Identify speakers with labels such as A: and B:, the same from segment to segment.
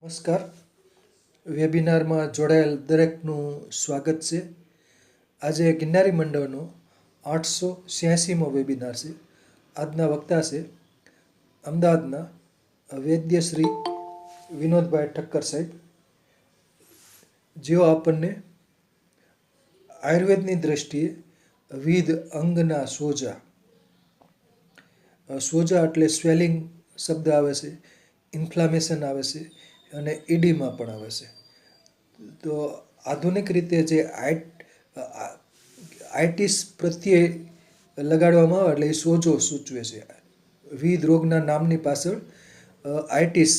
A: નમસ્કાર. વેબિનારમાં જોડાયેલ દરેકનું સ્વાગત છે. આજે ગિરનારી મંડળનો 886મો વેબિનાર છે. આજના વક્તા છે અમદાવાદના વૈદ્ય શ્રી વિનોદભાઈ ઠક્કર સાહેબ, જેઓ આપણને આયુર્વેદની દ્રષ્ટિએ વિવિધ અંગના સોજા એટલે સ્વેલિંગ શબ્દ આવે છે, ઇન્ફ્લામેશન આવે છે અને ઇડીમા પણ આવે છે. તો આધુનિક રીતે જે આઇટિસ પ્રત્યે લગાડવામાં આવે એટલે એ સોજો સૂચવે છે. વિવિધ રોગના નામની પાછળ આઇટિસ,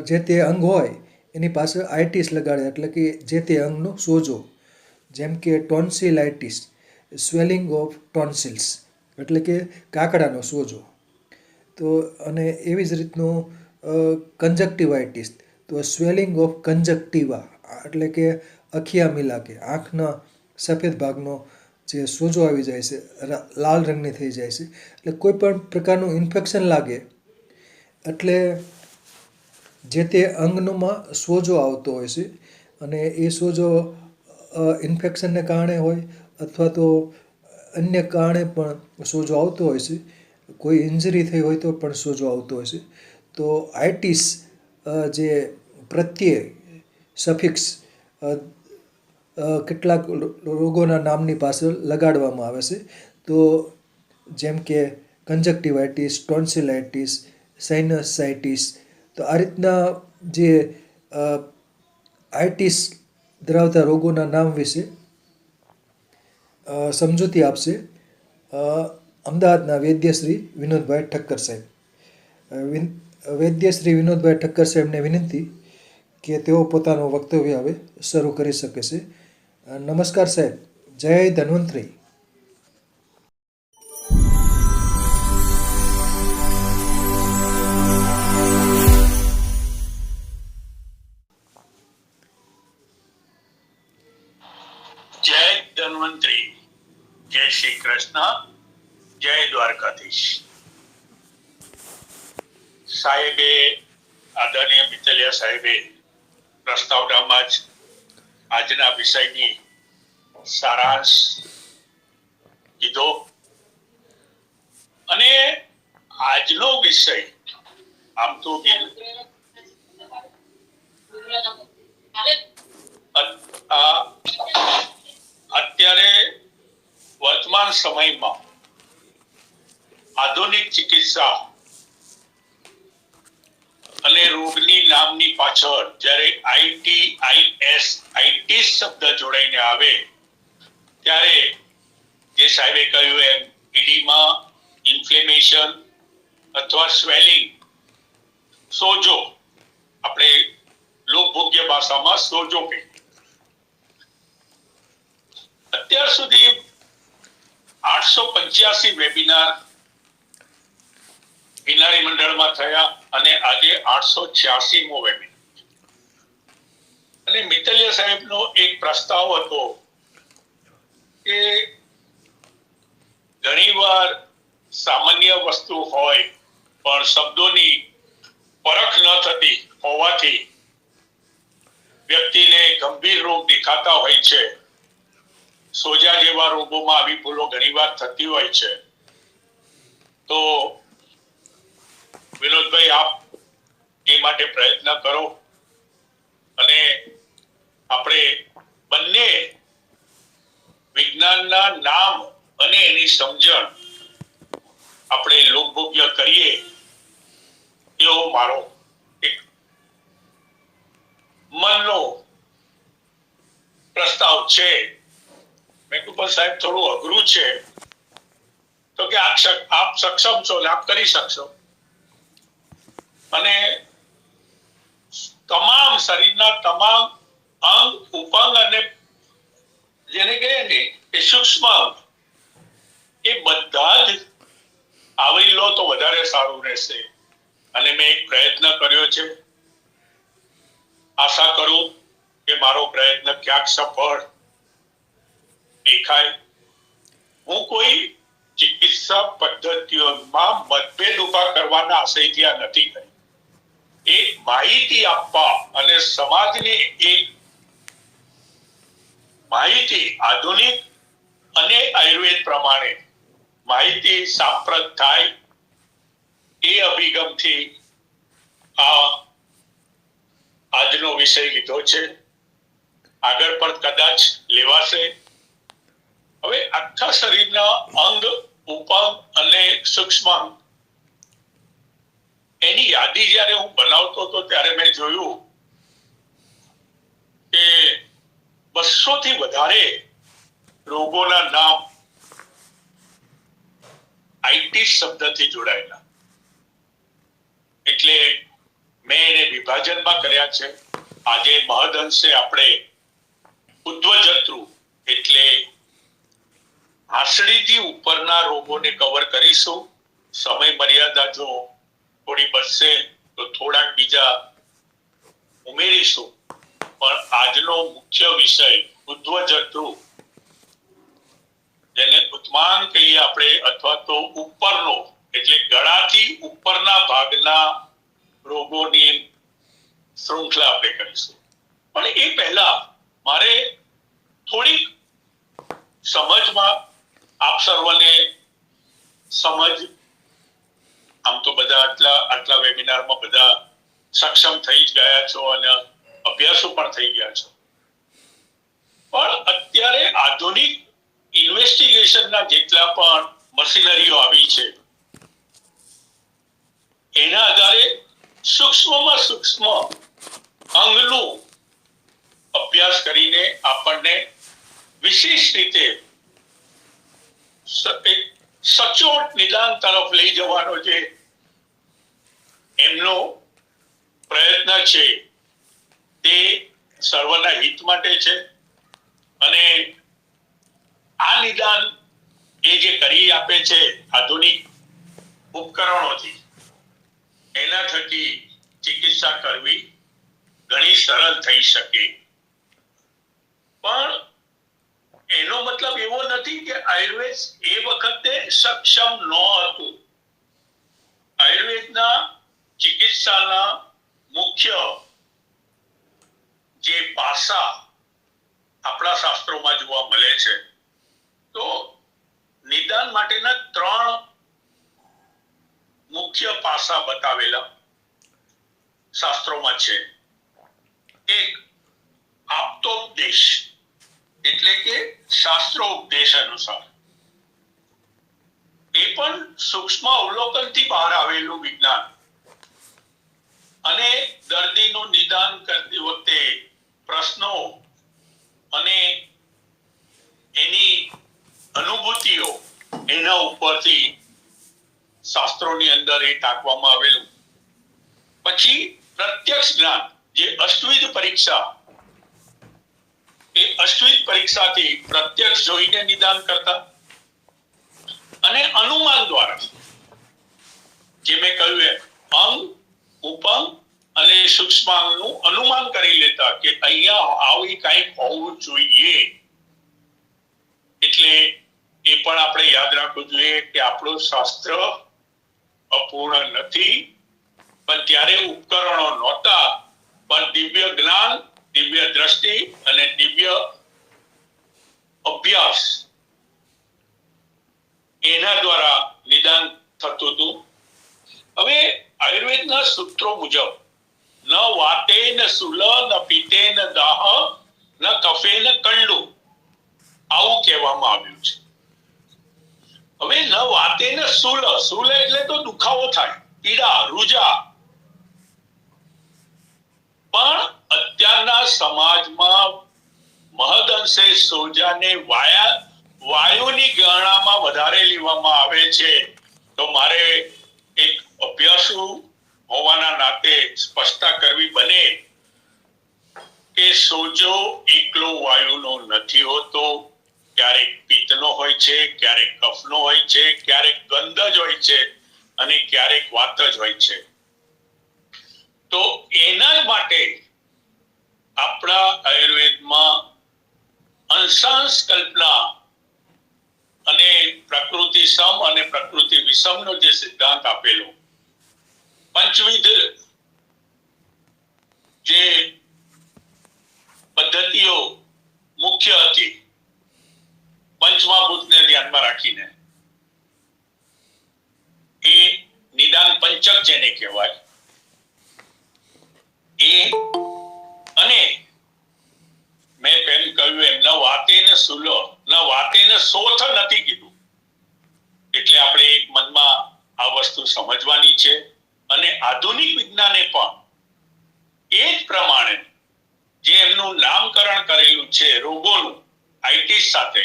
A: જે તે અંગ હોય એની પાછળ આઇટિસ લગાડે એટલે કે જે તે અંગનો સોજો. જેમ કે ટોન્સિલાઇટિસ, સ્વેલિંગ ઓફ ટોન્સિલ્સ એટલે કે કાકડાનો સોજો. તો અને એવી જ રીતનું કંજક્ટિવાઇટિસ, તો સ્વેલિંગ ઓફ કંજક્ટિવા એટલે કે અખિયા મિલા કે આંખના સફેદ ભાગનો જે સોજો આવી જાય છે, લાલ રંગની થઈ જાય છે. એટલે કોઈ પણ પ્રકારનું ઇન્ફેક્શન લાગે એટલે જે તે અંગમાં સોજો આવતો હોય છે અને એ સોજો ઇન્ફેક્શનને કારણે હોય અથવા તો અન્ય કારણે પણ સોજો આવતો હોય છે. કોઈ ઇન્જરી થઈ હોય તો પણ સોજો આવતો હોય છે. તો આઇટિસ જે પ્રત્યે સફિક્સ કેટલાક રોગોના નામની પાછળ લગાડવામાં આવે છે. તો જેમ કે કંજક્ટિવાઇટિસ, ટોન્સિલાઇટિસ, સાઇનસાઇટિસ. તો આ રીતના જે આઇટિસ ધરાવતા રોગોના નામ વિશે સમજૂતી આપશે અમદાવાદના વૈદ્ય શ્રી વિનોદભાઈ ઠક્કર સાહેબ. વૈદ્ય શ્રી વિનોદભાઈ ઠક્કર સાહેબને વિનંતી કે તેઓ પોતાનું વક્તવ્ય હવે શરૂ કરી શકે છે. નમસ્કાર સાહેબ. જય ધન્વંતરી.
B: જય ધન્વંતરી, જય શ્રી કૃષ્ણ, જય દ્વારકાધીશ. સાહેબે, આદરણીય મિત્તલિયા સાહેબે પ્રસ્તાવનામાં જ આજના વિષયની સારાંશ કીધો અને આજનો વિષય આમ તો અત્યારે વર્તમાન સમયમાં આધુનિક ચિકિત્સા અને રોગની નામની પાછળ જ્યારે આઇટિસ શબ્દ જોડાઈને આવે ત્યારે જે સાહેબે કહ્યું એમ ઇડીમા, ઇન્ફ્લેમેશન અથવા સ્વેલિંગ, સોજો, આપણે લોકભોગ્ય ભાષામાં સોજો કહીએ. અત્યાર સુધી 885 વેબિનાર ગિરનારી મંડળમાં થયા અને આજે 886મો વેબિનાર. અને મિત્તલિયા સાહેબનો એક પ્રસ્તાવ હતો કે ઘણીવાર સામાન્ય વસ્તુ હોય પણ શબ્દોની પરખ ન થતી હોવાથી વ્યક્તિને ગંભીર રોગ દેખાતા હોય છે. સોજા જેવા રોગોમાં આવી ભૂલો ઘણીવાર થતી હોય છે. તો વિનોદભાઈ, આપ એ માટે પ્રયત્ન કરો અને આપણે બંને વિજ્ઞાનના નામ અને એની સમજણ આપણે લોકભોગ્ય કરીએ એવો મારો એક મનનો પ્રસ્તાવ છે. મેં કીધું સાહેબ થોડું અઘરું છે, તો કે આપ સક્ષમ છો ને આપ કરી શકશો. અને તમામ શરીરના તમામ અંગ, ઉપાંગ અને જેને કહીએ ને એ સૂક્ષ્મ અંગ, એ બધા જ આવરી લો તો વધારે સારું રહેશે. અને મેં એક પ્રયત્ન કર્યો છે. આશા કરું કે મારો પ્રયત્ન ક્યાંક સફળ દેખાય. હું કોઈ ચિકિત્સા પદ્ધતિઓમાં મતભેદ ઉભા કરવાના આશયથી આ નથી કરી. એક માહિતી આપવા અને સમાજને એક માહિતી આધુનિક અને આયુર્વેદ પ્રમાણે માહિતી સાંપ્રત થાય એ અભિગમથી આજનો વિષય લીધો છે. આગળ પણ કદાચ લેવાશે. હવે આખા શરીરના અંગ, ઉપંગ અને સૂક્ષ્મ અંગ એની યાદી જ્યારે હું બનાવતો હતો ત્યારે મેં જોયું કે 200 થી વધારે રોગોના નામ આઈટી શબ્દથી જોડાયેલા. એટલે મેં એને વિભાજનમાં કર્યા છે. આજે મહદઅંશે આપણે ઉદ્ધવજત્રુ એટલે આંસળીથી ઉપરના રોગોને કવર કરીશું. સમય મર્યાદા જો થોડી બચશે તો થોડાક બીજા ઉમેરીશું, પણ આજનો મુખ્ય વિષય ઉદ્ધવજત્રુ, જેને ઉત્માન કહીએ આપણે, અથવા તો ઉપરનો એટલે ગળાથી ઉપરના ભાગના રોગોની શૃંખલા આપણે કરીશું. પણ એ પહેલા મારે થોડીક સમજમાં આપ સર્વને સમજ, આમ તો બધા આટલા વેબિનારમાં બધા સક્ષમ થઈ જ ગયા છો અને અભ્યાસો પણ થઈ ગયા છો, પણ અત્યારે આધુનિક ઇન્વેસ્ટિગેશનના જેટલા પણ મશીનરીઓ આવી છે એના આધારે સૂક્ષ્મમાં સૂક્ષ્મ અંગનું અભ્યાસ કરીને આપણને વિશેષ રીતે સચોટ નિદાન તરફ લઈ જવાનો જે એમનો પ્રયત્ન છે તે સર્વના હિત માટે છે. અને આ નિદાન એ જે કરી આપે છે આધુનિક ઉપકરણોથી, એના થકી ચિકિત્સા કરવી ઘણી સરળ થઈ શકે. પણ એનો મતલબ એવો નથી કે આયુર્વેદ એ વખતે સક્ષમ ન હતું. આયુર્વેદના ચિકિત્સાના મુખ્ય જે પાસા આપણા શાસ્ત્રોમાં જોવા મળે છે, તો નિદાન માટેના 3 મુખ્ય પાસા બતાવેલા શાસ્ત્રોમાં છે. એક, આપ્તોપદેશ એટલે કે શાસ્ત્રોપદેશ અનુસાર, એ પણ સૂક્ષ્મ અવલોકનથી બહાર આવેલું વિજ્ઞાન. અને દર્દીનું નિદાન કરતી વખતે પ્રશ્નો અને એની અનુભૂતિઓ એના ઉપરથી શાસ્ત્રોની અંદર એ ટાંકવામાં આવેલું. પછી પ્રત્યક્ષ જ્ઞાન, જે અશ્વિધ પરીક્ષા, એ અશ્વિધ પરીક્ષાથી પ્રત્યક્ષ જોઈને નિદાન કરતા. અને અનુમાન દ્વારા, જે મેં કહ્યું એમ, અંગ, ઉપંગ અને સૂક્ષ્માંગનું અનુમાન કરી લેતા કે અહીંયા આવી કંઈક હોવું જોઈએ. એટલે એ પણ આપણે યાદ રાખવું જોઈએ કે આપણું શાસ્ત્ર અપૂર્ણ નથી, પણ ત્યારે ઉપકરણો નહોતા, પણ દિવ્ય જ્ઞાન, દિવ્ય દ્રષ્ટિ અને દિવ્ય અભ્યાસ એના દ્વારા નિદાન થતું હતું. હવે આયુર્વેદના સૂત્રો મુજબ ન વાતે ન સુલ ન પીતે ન દાહ ન કફે ન કંડુ, આવું કહેવામાં આવ્યું છે. હવે ન વાતે ન સુલ, સુલ એટલે તો દુખાવો થાય, પીડા, રૂજા. પણ અત્યારના સમાજમાં મહદઅંશે સોજાને વાયુની ગણનામાં વધારે લેવામાં આવે છે. તો મારે એક અભ્યાસુ હોવાના નાતે સ્પષ્ટતા કરવી બને કે સોજો એકલો વાયુનો નથી હોતો. ક્યારેક પિત્તનો હોય છે, ક્યારેક કફનો હોય છે, ક્યારેક ગંધ જ હોય છે અને ક્યારેક વાત જ હોય છે. તો એના જ માટે આપણા આયુર્વેદમાં અંશાંશ કલ્પના અને પ્રકૃતિ સમ અને પ્રકૃતિ વિષમનો જે સિદ્ધાંત આપેલો, પંચવિધ રાખીને એ નિદાન પંચક જેને કહેવાય એ, અને મેં પેન કહ્યું એમ ન વાતે ને સુલો ન વાતે ને સોથ નથી કીધું. એટલે આપણે એક મનમાં આ વસ્તુ સમજવાની છે. અને આધુનિક વિજ્ઞાને પણ એ જ પ્રમાણે જે એમનું નામકરણ કરેલું છે રોગોનું આઈટીસ સાથે,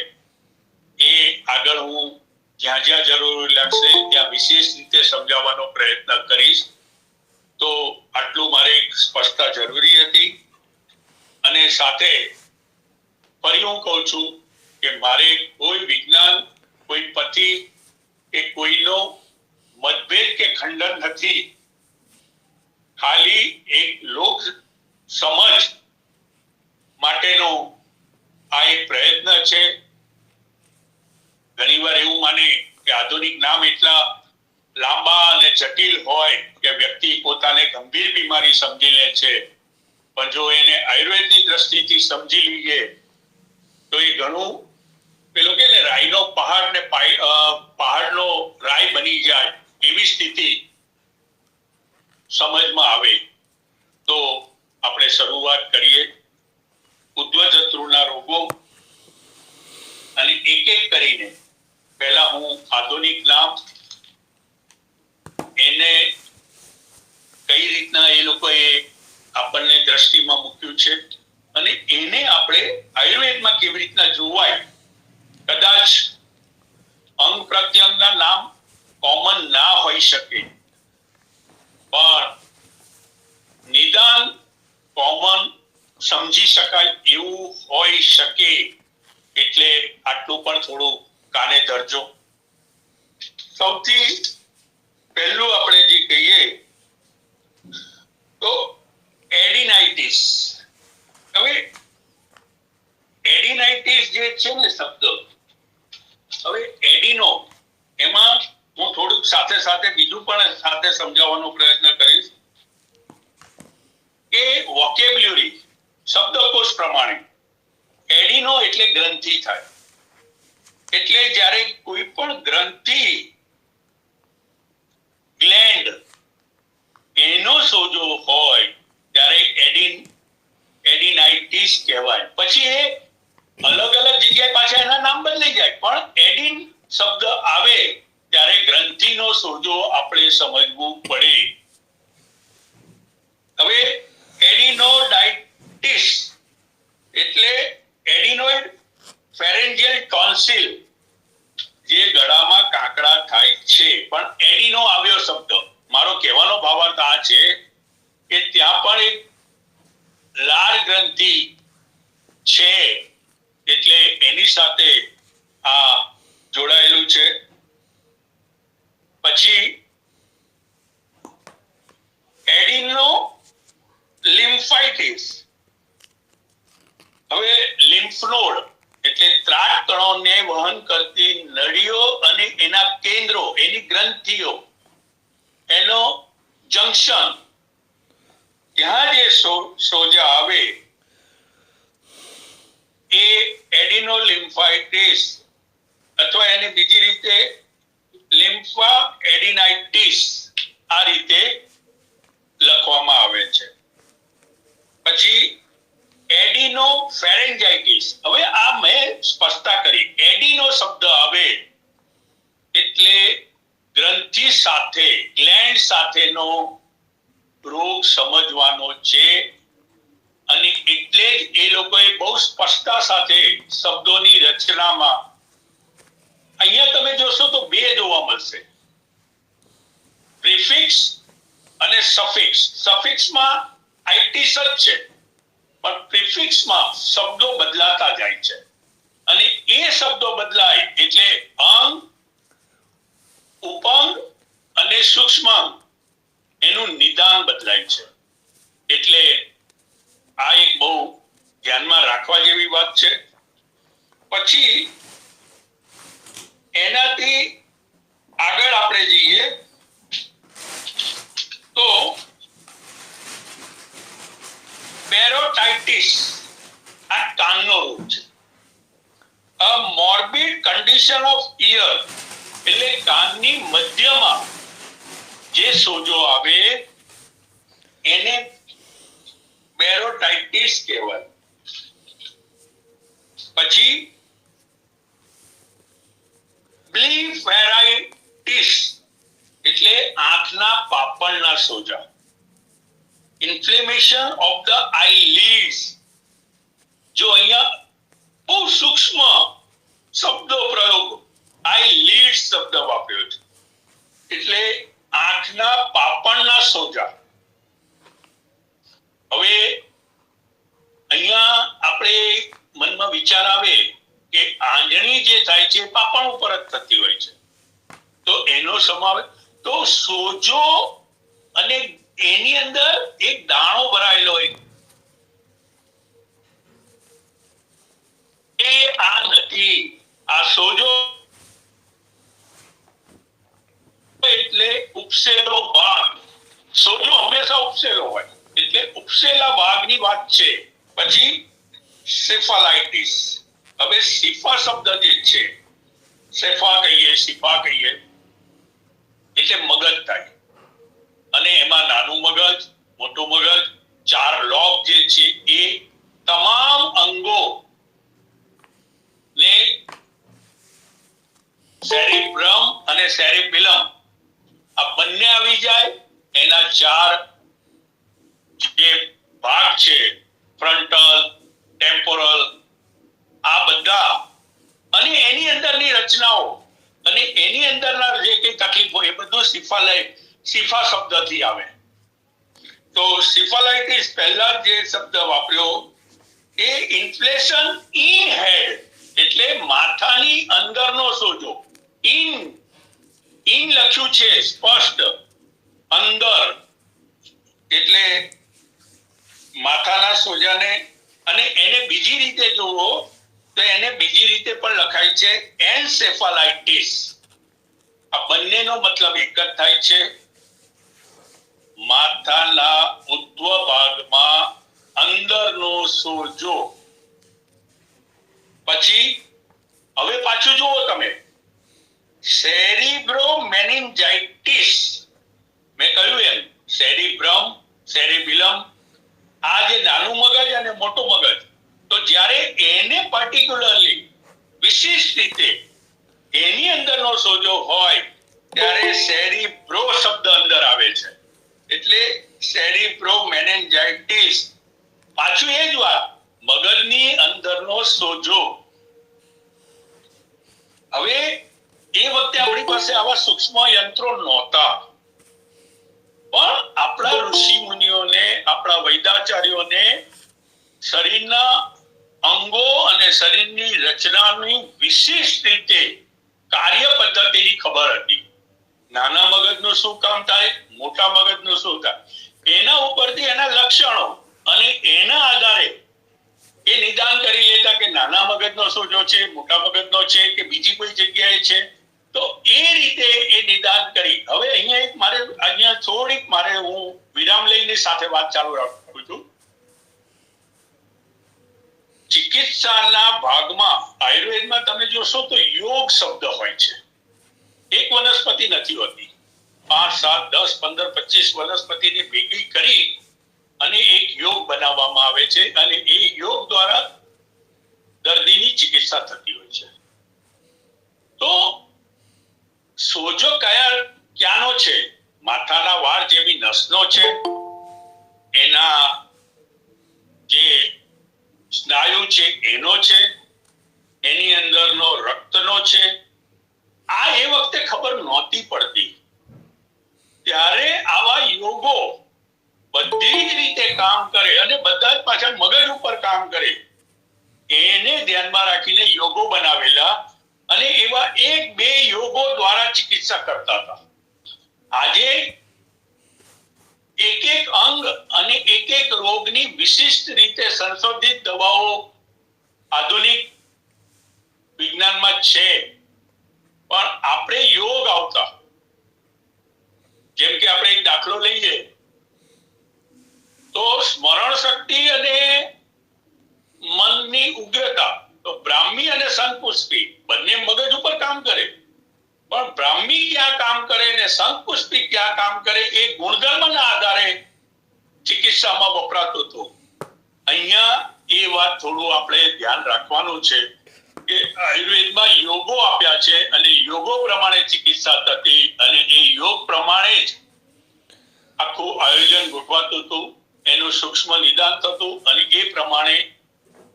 B: એ આગળ હું જ્યાં જ્યાં જરૂર લાગશે ત્યાં વિશેષ રીતે સમજાવવાનો પ્રયત્ન કરીશ. તો આટલું મારે સ્પષ્ટતા જરૂરી હતી. અને સાથે ફરી હું કહું છું કે મારે કોઈ વિજ્ઞાન, કોઈ પતિ કે કોઈનો મતભેદ કે ખંડન નથી. ખાલી એક લોક સમજ માટેનો આ એક પ્રયત્ન છે. ઘણીવાર એવું માને કે આધુનિક નામ એટલા લાંબા અને જટિલ હોય કે વ્યક્તિ પોતાને ગંભીર બીમારી સમજી લે છે. પણ જો એને આયુર્વેદની દ્રષ્ટિથી સમજી લઈએ તો એ ઘણું પેલો કે ને રાઈનો પહાડ ને પહાડનો રાય બની જાય એવી સ્થિતિ સમજમાં આવે. તો આપણે શરૂઆત કરીએ ઉદ્ધવજત્રુના રોગો, અને એક એક કરીને પહેલા હું આધુનિક નામ, એને કઈ રીતના એ લોકોએ આપણને દ્રષ્ટિમાં મૂક્યું છે અને એને આપણે આયુર્વેદમાં કેવી રીતના જોવાય. કદાચ અંગ પ્રત્યંગના નામ કોમન ના હોઈ શકે, પણ નિદાન કોમન સમજી શકાય એવું હોઈ શકે. એટલે આટલું પણ થોડું કાને ધરજો. સૌથી પહેલું આપણે જે કહીએ તો એડિનાઇટિસ. હવે એડિનાઇટિસ જે છે ને શબ્દ, હવે એડિનો, એમાં હું થોડુંક સાથે સાથે બીજું પણ સાથે સમજાવવાનો પ્રયત્ન કરીશ કે વોકેબ્યુલરી શબ્દકોશ પ્રમાણે એડિનો એટલે ગ્રંથિ થાય. એટલે જ્યારે કોઈ પણ ગ્રંથિ, ગ્લેન્ડ, એનો સોજો હોય ત્યારે એડિનાઇટિસ કહેવાય. પછી એ અલગ અલગ જગ્યાએ પાછા એના નામ બદલાઈ જાય, પણ એડિન શબ્દ આવે ત્યારે ગ્રંથિનો સોજો આપણે સમજવું પડે. હવે એડિનોડાઇટિસ એટલે એડિનોઇડ ફેરેન્જિયલ ટોન્સિલ, જે ગળામાં કાંકરા થાય છે. પણ એડિનો આવ્યો શબ્દ, મારો કહેવાનો ભાવાર્થ આ છે કે ત્યાં પણ એક લાળ ગ્રંથિ છે, એટલે એની સાથે આ જોડાયેલું છે. પછી એડિનો લિમ્ફાઇટિસ. હવે લિમ્ફ નોડ એટલે ત્રાટ કણોને વહન કરતી નળીઓ અને એના કેન્દ્રો, એની ગ્રંથિઓ, એનો જંકશન, ત્યાં જે સોજા આવે એ એડિનોલિમ્ફાઇટિસ, અથવા એને બીજી રીતે લિમ્ફા એડિનાઇટિસ આ રીતે લખવામાં આવે છે. પછી એડિનો ફેરેન્જાઇટિસ. હવે આ મેં સ્પષ્ટતા કરી. એડિનો શબ્દ આવે એટલે ગ્રંથિ સાથે, ગ્લેન્ડ સાથેનો રોગ સમજવાનો છે. અને એટલે જ એ લોકોએ બહુ સ્પષ્ટતા સાથે શબ્દોની રચનામાં, અહીંયા તમે જોશો તો બે જોવા મળશે, પ્રિફિક્સ અને સફિક્સ. સફિક્સમાં આઈટીસ જ છે, પણ પ્રિફિક્સમાં શબ્દો બદલાતા જાય છે. અને એ શબ્દો બદલાય એટલે અંગ, ઉપંગ અને સૂક્ષ્માંગ એનું નિદાન બદલાય છે. એટલે આ એક બહુ ધ્યાનમાં રાખવા જેવી વાત છે. પછી એનાથી આગળ આપણે જઈએ તો પેરોટાઇટિસ, આ કાનનો રોગ છે. અ મોર્બિડ કન્ડિશન ઓફ ઇયર એટલે કાનની મધ્યમાં જે સોજો આવે એને બેરોટાઇટિસ કહેવાય. પછી બ્લીફેરાઇટિસ એટલે આંખના પાપણના સોજા. Inflammation of the eyelids. જો અહીંયા બહુ સૂક્ષ્મ શબ્દો પ્રયોગ આઈલિડ્સ શબ્દ વાપર્યો છે એટલે આંખના પાપણના સોજા. હવે અહીંયા આપણે મનમાં વિચાર આવે કે આંજણી જે થાય છે પાપણ ઉપર જ થતી હોય છે તો એનો સમાવેશ તો સોજો અને એની અંદર એક દાણો ભરાયેલો હોય એ આ નથી. આ સોજો એટલે ઉપસેલો ભાગ. સોજો હંમેશા ઉપસેલો હોય એટલે ઉપસેલા ભાગની વાત છે. પછી સેફાલાઇટિસ. હવે સિફા શબ્દ જે છે સેફા કહીએ સિફા કહીએ એટલે મગજ થાય અને એમાં નાનું મગજ મોટું મગજ 4 લોબ જે છે એ તમામ અંગો ને સેરિબ્રમ અને સેરિબેલમ આ બંને આવી જાય. એના 4 જે ભાગ છે ફ્રન્ટલ ટેમ્પોરલ આ બધા અને એની અંદરની રચનાઓ અને એની અંદરના જે કઈ તકલીફો એ બધું સિફા શબ્દથી આવે. તો સિફાલાઇટિસ પહેલા જે શબ્દ વાપર્યો એ ઇન્ફ્લેશન ઇન હેડ એટલે માથાની અંદરનો સોજો. ઇન લખ્યું છે સ્પષ્ટ અંદર એટલે માથાના સોજાને. અને એને બીજી રીતે જોવો તો એને બીજી રીતે પણ લખાય છે એન્સેફાલાઇટિસ. આ બંનેનો મતલબ એક જ થાય છે. માથાના ઉદ્ધવ ભાગમાં અંદરનો સોજો. પછી હવે પાછું જુઓ તમે સેરિબ્રોમેનિન્જાઇટિસ. મેં કહ્યું એમ સેરિબ્રમ સેરિબેલમ આ જે નાનું મગજ અને મોટું મગજ તો જ્યારે એને પર્ટિક્યુલરલી વિશિષ્ટ રીતે એની અંદરનો સોજો હોય ત્યારે સેરિબ્રો શબ્દ અંદર આવે છે એટલે સેરિબ્રોમેનિન્જાઇટિસ. પાછું એ જ વાત મગજની અંદરનો સોજો. હવે એ વખતે આપણી પાસે આવા સૂક્ષ્મ યંત્રો નહોતા પણ આપણા ઋષિ મુનિઓને આપણા વૈદાચાર્યોને શરીરના અંગો અને શરીરની રચનાની વિશિષ્ટ રીતે કાર્ય પદ્ધતિની ખબર હતી. નાના મગજનું શું કામ થાય મોટા મગજનું શું થાય એના ઉપરથી એના લક્ષણો અને એના આધારે એ નિદાન કરી લેતા કે નાના મગજનો સોજો છે મોટા મગજનો છે કે બીજી કોઈ જગ્યાએ છે. તો એ રીતે એ નિદાન કરી. હવે અહીંયા થોડીક હું વિરામ લઈને સાથે વાત ચાલુ રાખું છું. ચિકિત્સાના ભાગમાં આયુર્વેદમાં તમે જોશો તો યોગ શબ્દ હોય છે. એક વનસ્પતિ નથી હોતી. 5, 7, 10, 15, 25 વનસ્પતિને ભેગી કરી અને એક યોગ બનાવવામાં આવે છે અને એ યોગ દ્વારા દર્દીની ચિકિત્સા થતી હોય છે. તો સોજો ક્યાંનો છે? માથાના વાળ જેવી નસનો છે, એના જે સ્નાયુ છે એનો છે, એની અંદરનો રક્તનો છે. આ એ વખતે ખબર નહોતી પડતી. ત્યારે આવા યોગો બધી જ રીતે કામ કરે અને બધા જ પાછા મગજ ઉપર કામ કરે એને ધ્યાનમાં રાખીને યોગો બનાવેલા અને એવા 1-2 યોગો દ્વારા ચિકિત્સા કરતા હતા. આજે એક અંગ અને એક રોગની વિશિષ્ટ રીતે સંશોધિત દવાઓ આધુનિક વિજ્ઞાનમાં છે પણ આપણે યોગ આવતા જેમ કે આપણે એક દાખલો લઈએ તો સ્મરણ શક્તિ અને મનની ઉગ્રતા તો બ્રાહ્મી અને શંકુશ પુષ્પી બંને મગજ ઉપર કામ કરે, પણ બ્રાહ્મી ક્યાં કામ કરે ને શંખ પુષ્પી ક્યાં કામ કરે એ ગુણધર્મના આધારે ચિકિત્સામાં વપરાતું હતું. અહીંયા એ વાત થોડું આપણે ધ્યાન રાખવાનું છે કે આયુર્વેદમાં યોગો આપ્યા છે અને યોગો પ્રમાણે ચિકિત્સા થતી અને એ યોગ પ્રમાણે જ આખું આયોજન ગોઠવાતું હતું, એનું સૂક્ષ્મ નિદાન થતું અને એ પ્રમાણે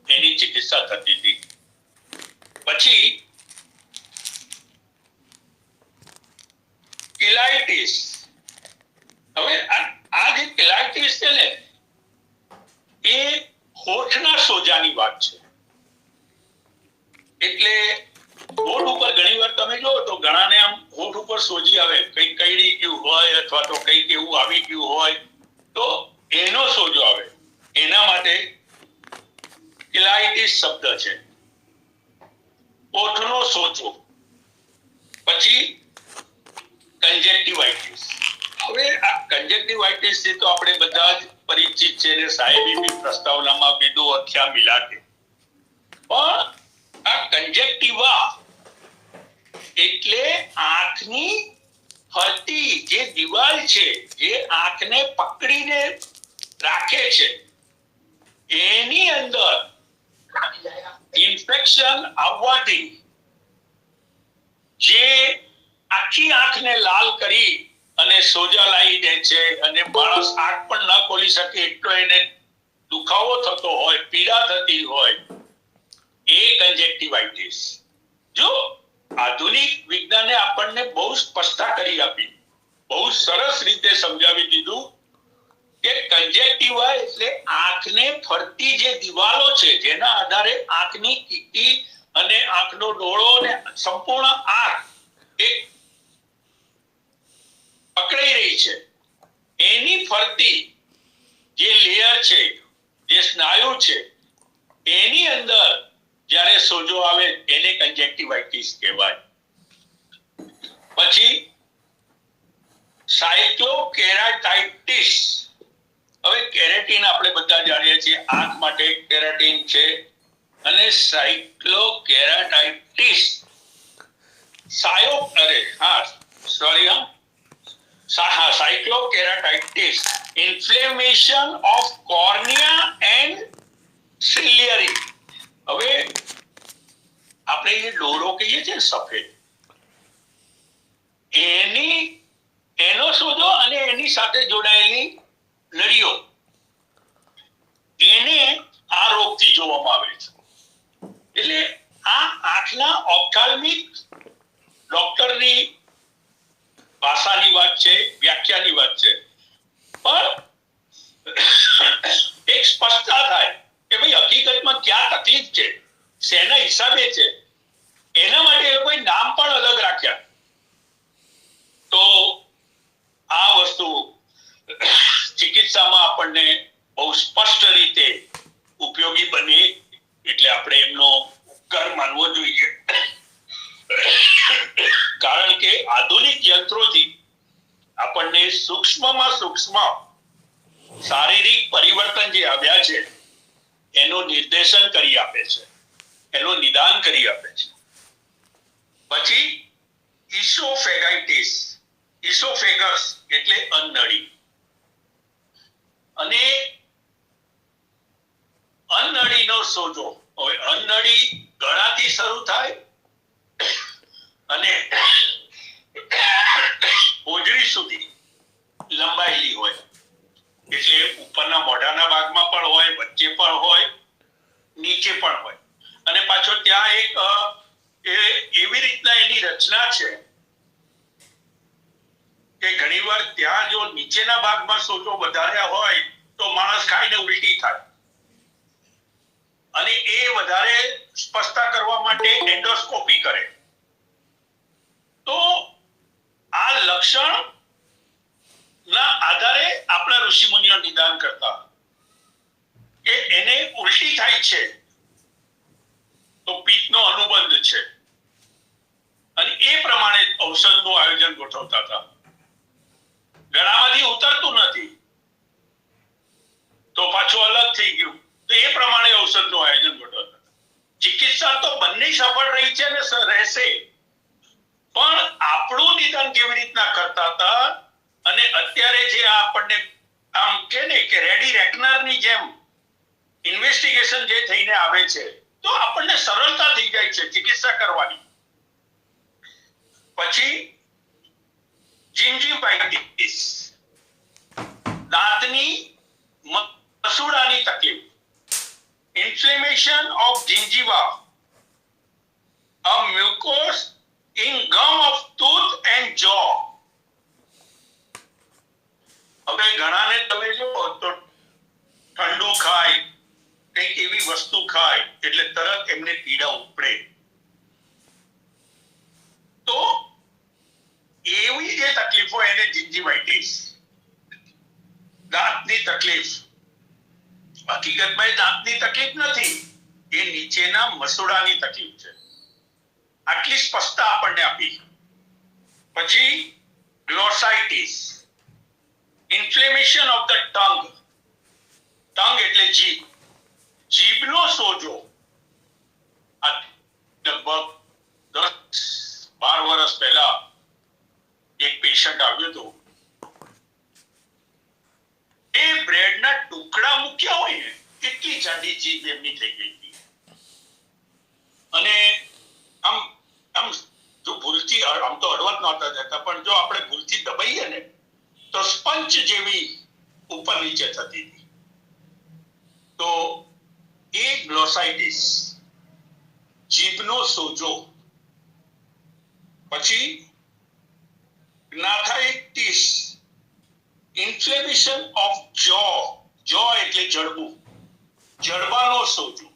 B: એની ચિકિત્સા થતી હતી. પછી કિલાઇટિસ. હવે આ જે કિલાઇટિસ છે ને એ હોઠના સોજાની વાત છે. એટલે હોઠ ઉપર ઘણીવાર તમે જો તો ઘણાને આમ હોઠ ઉપર સોજી આવે, કંઈક કઈડી ગયું હોય અથવા તો કંઈક એવું આવી ગયું હોય તો એનો સોજો આવે, એના માટે કિલાઇટિસ શબ્દ છે, હોઠનો સોજો. પછી કંજક્ટિવાઇટિસ. હવે આ કંજક્ટિવાઇટિસ થી તો આપણે બધા જ પરિચિત છે ને સાહેબે બી પ્રસ્તાવનામાં કીધું અખ્યા મિલાકે. પણ આ કંજક્ટિવા એટલે આંખની ફરતી જે દિવાલ છે, જે આંખને પકડીને રાખે છે, એની અંદર ઇન્ફેક્શન આવવાથી જે આખી આંખને લાલ કરી અને સોજા લાવી દે છે અને માણસ આંખ પણ ન ખોલી શકે એટલો એને દુખાવો થતો હોય, પીડા થતી હોય, એ કંજક્ટિવાઇટિસ. જો આધુનિક વિજ્ઞાને આપણને બહુ સ્પષ્ટતા કરી આપી, બહુ સરસ રીતે સમજાવી દીધું કે કંજક્ટિવા એટલે આંખને ફરતી જે દિવાલો છે, જેના આધારે આંખની કીકી અને આંખનો ડોળો અને સંપૂર્ણ આંખ એક પકડાઈ રહી છે, એની ફરતી જે લેયર છે, જે સ્નાયુ છે, એની અંદર જ્યારે સોજો આવે એને કંજક્ટિવાઇટિસ કહેવાય. પછી સાયક્લોકેરાટાઇટિસ. હવે કેરેટીન આપણે બધા જાણીએ છીએ, આંખ માટે કેરાટીન છે, અને cyclokeratitis cyclokeratitis inflammation of cornea and ciliary. હવે આપણે જે ડોળો કહીએ છીએ સફેદ, એનો સોજો અને એની સાથે જોડાયેલી નળીઓ, એને આ રોગથી જોવામાં આવે છે. એટલે આ આંખના ઓપ્થાલ્મિક ડોક્ટરની ભાષાની વાત છે, વ્યાખ્યાની વાત છે. પણ એક સ્પષ્ટતા થાય કે ભાઈ હકીકતમાં ક્યાં તકલીફ છે, શેના હિસાબે છે, એના માટે એ લોકોએ નામ પણ અલગ રાખ્યા. તો આ વસ્તુ ચિકિત્સામાં આપણને બહુ સ્પષ્ટ રીતે ઉપયોગી બને, એટલે આપણે એમનો ઉપકાર માનવો જોઈએ. કારણ કે આધુનિક યંત્રોથી આપણને સૂક્ષ્મમાં સૂક્ષ્મ શારીરિક પરિવર્તન જે આવ્યા છે એનું નિર્દેશન કરી આપે છે, એનું નિદાન કરી આપે છે. પછી ઇસોફેગાઇટિસ. ઇસોફેગસ એટલે અન્નળી, અને અન્નળીનો સોજો. હવે અન્નળી ગળાથી શરૂ થાય અને હોજરી સુધી લંબાયેલી હોય, એટલે ઉપરના મોઢાના ભાગમાં પણ હોય, વચ્ચે પણ હોય, નીચે પણ હોય, અને પાછો ત્યાં એક એવી રીતના એની રચના છે કે ઘણીવાર ત્યાં જો નીચેના ભાગમાં સોજો વધારે હોય તો માણસ ખાઈને ઉલટી થાય, અને એ વધારે સ્પષ્ટતા કરવા માટે એન્ડોસ્કોપી કરે. તો આ લક્ષણ ના આધારે આપણા ઋષિમુનિઓ નિદાન કરતા કે એને ઉલટી થાય છે તો પિત્તનો અનુબંધ છે, અને એ પ્રમાણે ઔષધનું આયોજન ગોઠવતા હતા. ગળામાંથી ઉતરતું નથી તો પાછું અલગ થઈ ગયું, તો એ પ્રમાણે ઔષધનું આયોજન ગોઠવતા હતા. ચિકિત્સા તો બંને જર્ની સફળ રહી છે અને રહેશે. પણ આપણું નિદાન કેવી રીતના કરતા હતા અને અત્યારે જે આપણને આમ કે ને કે રેડી રેકનરની જેમ ઇન્વેસ્ટિગેશન જે થઈને આવે છે તો આપણને સરળતા થઈ જાય છે ચિકિત્સા કરવાની. પછી જિંજીવાઇટિસ, દાંતની મસૂડાની તકલીફ, inflammation of gingiva, a mucus in gum of tooth and jaw. હવે ઘણાને તમે જો તો ઠંડુ ખાય કંઈક એવી વસ્તુ ખાય એટલે તરત એમને પીડા ઉપડે. તો એવી જે તકલીફો એને જિંજીવાઇટિસ, દાંતની તકલીફ. હકીકતમાં એ દાંતની તકલીફ નથી, એ નીચેના મસૂડાની તકલીફ છે. આટલી સ્પષ્ટતા આપણને આપી. પછી glossitis, inflammation of the tongue. Tongue એટલે જીભ, જીભનો સોજો. લગભગ 10-12 વર્ષ પહેલા એક પેશન્ટ આવ્યો હતો. એ બ્રેડના ટુકડા મૂક્યા હોય ને કેટલી જાડી જીભ એમની થઈ ગઈ હતી. અને આમ આમ જો ભૂલથી આમ તો અડવત નહોતા જતા પણ જો આપણે ભૂલથી દબાઈએ ને તો સ્પંચ જેવી ઉપર નીચે થતી હતી. તો એ ગ્લોસાઇટિસ, જીભનો સોજો. પછી ગ્નાથાઇટિસ, ઇન્ફ્લેમેશન ઓફ જો એટલે જડબું, જડબાનો સોજો.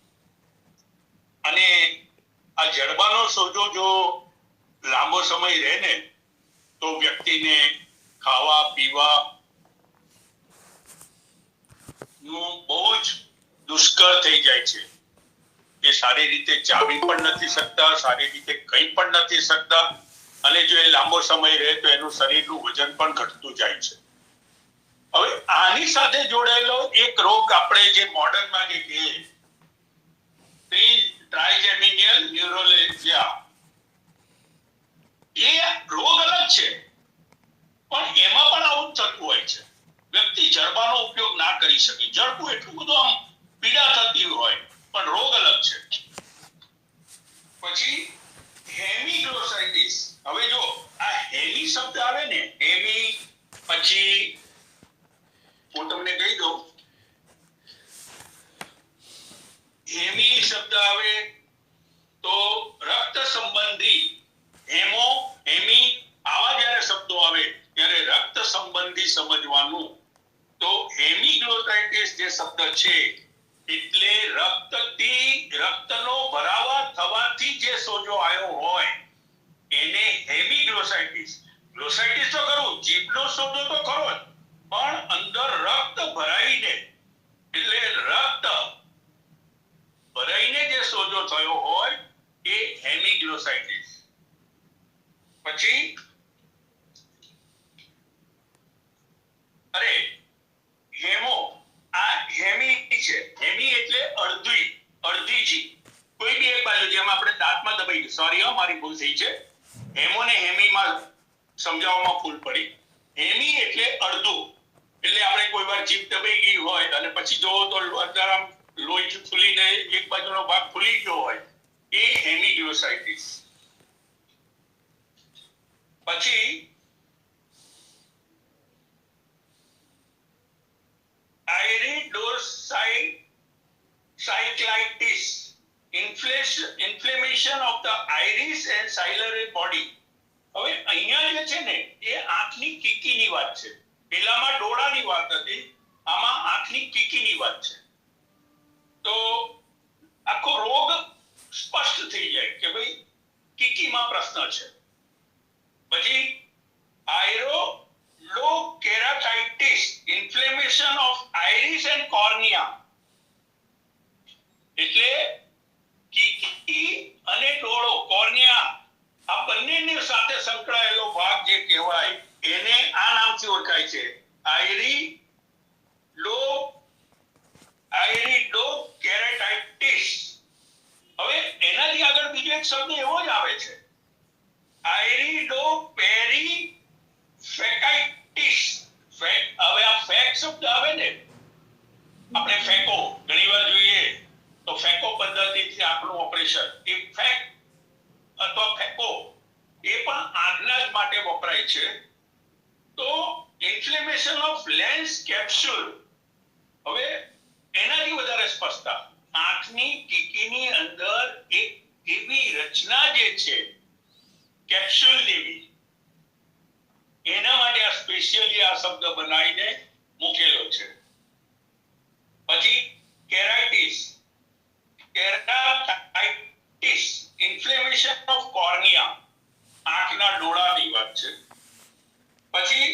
B: અને આ જડબાનો સોજો જો લાંબો સમય રહે ને તો વ્યક્તિને ખાવા પીવા નું બહુ જ દુષ્કર થઈ જાય છે. એ સારી રીતે ચાવી પણ નથી શકતા, સારી રીતે કંઈ પણ નથી શકતા. અને જો એ લાંબો સમય રહે તો એનું શરીરનું વજન પણ ઘટતું જાય છે. હવે આની સાથે જોડાયેલો એક રોગ આપણે જે મોડર્નમાં જે કહીએ ટ્રાઇજેમિનિયલ ન્યુરોલેજિયા, એ રોગ અલગ છે પણ એમાં પણ આવું થતું હોય છે. વ્યક્તિ જડબાનો ઉપયોગ ના કરી શકે, જડબું એટલું બધું આમ પીડા થતી હોય પણ રોગ અલગ છે. પછી હેમીગ્લોસાઇટિસ. હવે જો આ હેમી શબ્દ આવે ને, હેમી, પછી હું તમને કહી દઉં, હેમી શબ્દ આવે તો રક્ત સંબંધી, હેમો, હેમી આવા જ્યારે શબ્દો આવે ત્યારે રક્ત સંબંધી સમજવાનું. તો હેમીગ્લોસાઇટિસ જે શબ્દ છે એટલે રક્તનો ભરાવા થવાથી જે સોજો આવ્યો હોય એને હેમીગ્લોસાઇટિસ. ગ્લોસાઇટિસ તો ખરું, જીભનો સોજો તો ખરો જ, પણ અંદર રક્ત ભરાઈને એટલે રક્ત ભરાઈને જે સોજો થયો હોય એ હેમીગ્લોસાઇટિસ. પછી હેમો, આ હેમી છે. હેમી એટલે અડધી જીભ, કોઈ બી એક બાજુ, જેમ આપણે દાંતમાં દબાઈ, સોરી મારી ભૂલ થઈ છે. હેમો ને હેમીમાં સમજાવવામાં ભૂલ પડી. હેમી એટલે અડધું, એટલે આપણે કોઈ વાર જીભ દબાઈ ગઈ હોય અને પછી જોવો તો અંદર આમ લોહી ફૂલીને એક બાજુનો ભાગ ફૂલી ગયો હોય, એ હેમીગ્લોસાઇટિસ. પછી iridocyclitis, inflammation of the iris and ciliary body. હવે અહીંયા જે છે ને એ આંખની કીકીની વાત છે. પેલામાં ડોળાની વાત હતી, આમાં આંખની કીકીની વાત છે. તો આખો રોગ સ્પષ્ટ થઈ જાય કે ભાઈ કીકીમાં પ્રશ્ન છે. પછી આયરોલોકેરાટાઇટિસ, inflammation of iris and cornea. એટલે કીકી અને ડોળો, કોર્નિયા, આ બંનેની સાથે સંકળાયેલો ભાગ જે કહેવાય એને આ નામથી ઓળખાય છે, આયરિડોકેરાટાઇટિસ. હવે એનાથી આગળ બીજું એક શબ્દ એવો જ આવે છે, આઇરિડોપેરીફેકાઇટિસ. હવે આ ફેક શબ્દ આવે ને, આપણે ફેકો ઘણીવાર જોઈએ તો ફેકો પદ્ધતિથી આપણું ઓપરેશન, એ ફેક અથવા ફેકો એ પણ આંખના જ માટે વપરાય છે. તો ઇન્ફ્લેમેશન ઓફ લેન્સ કેપ્સ્યુલ, હવે એનાથી વધારે સ્પષ્ટતા, આંખની કીકીની અંદર એક એવી રચના જે છે કેપ્સ્યુલ જેવી, એના માટે આ સ્પેશિયલી આ શબ્દ બનાવીને મૂકેલો છે. પછી કેરાઇટિસ, કેરાટાઇટિસ, ઇન્ફ્લેમેશન ઓફ કોર્નિયા, આંખના ડોળાની વાત છે. પછી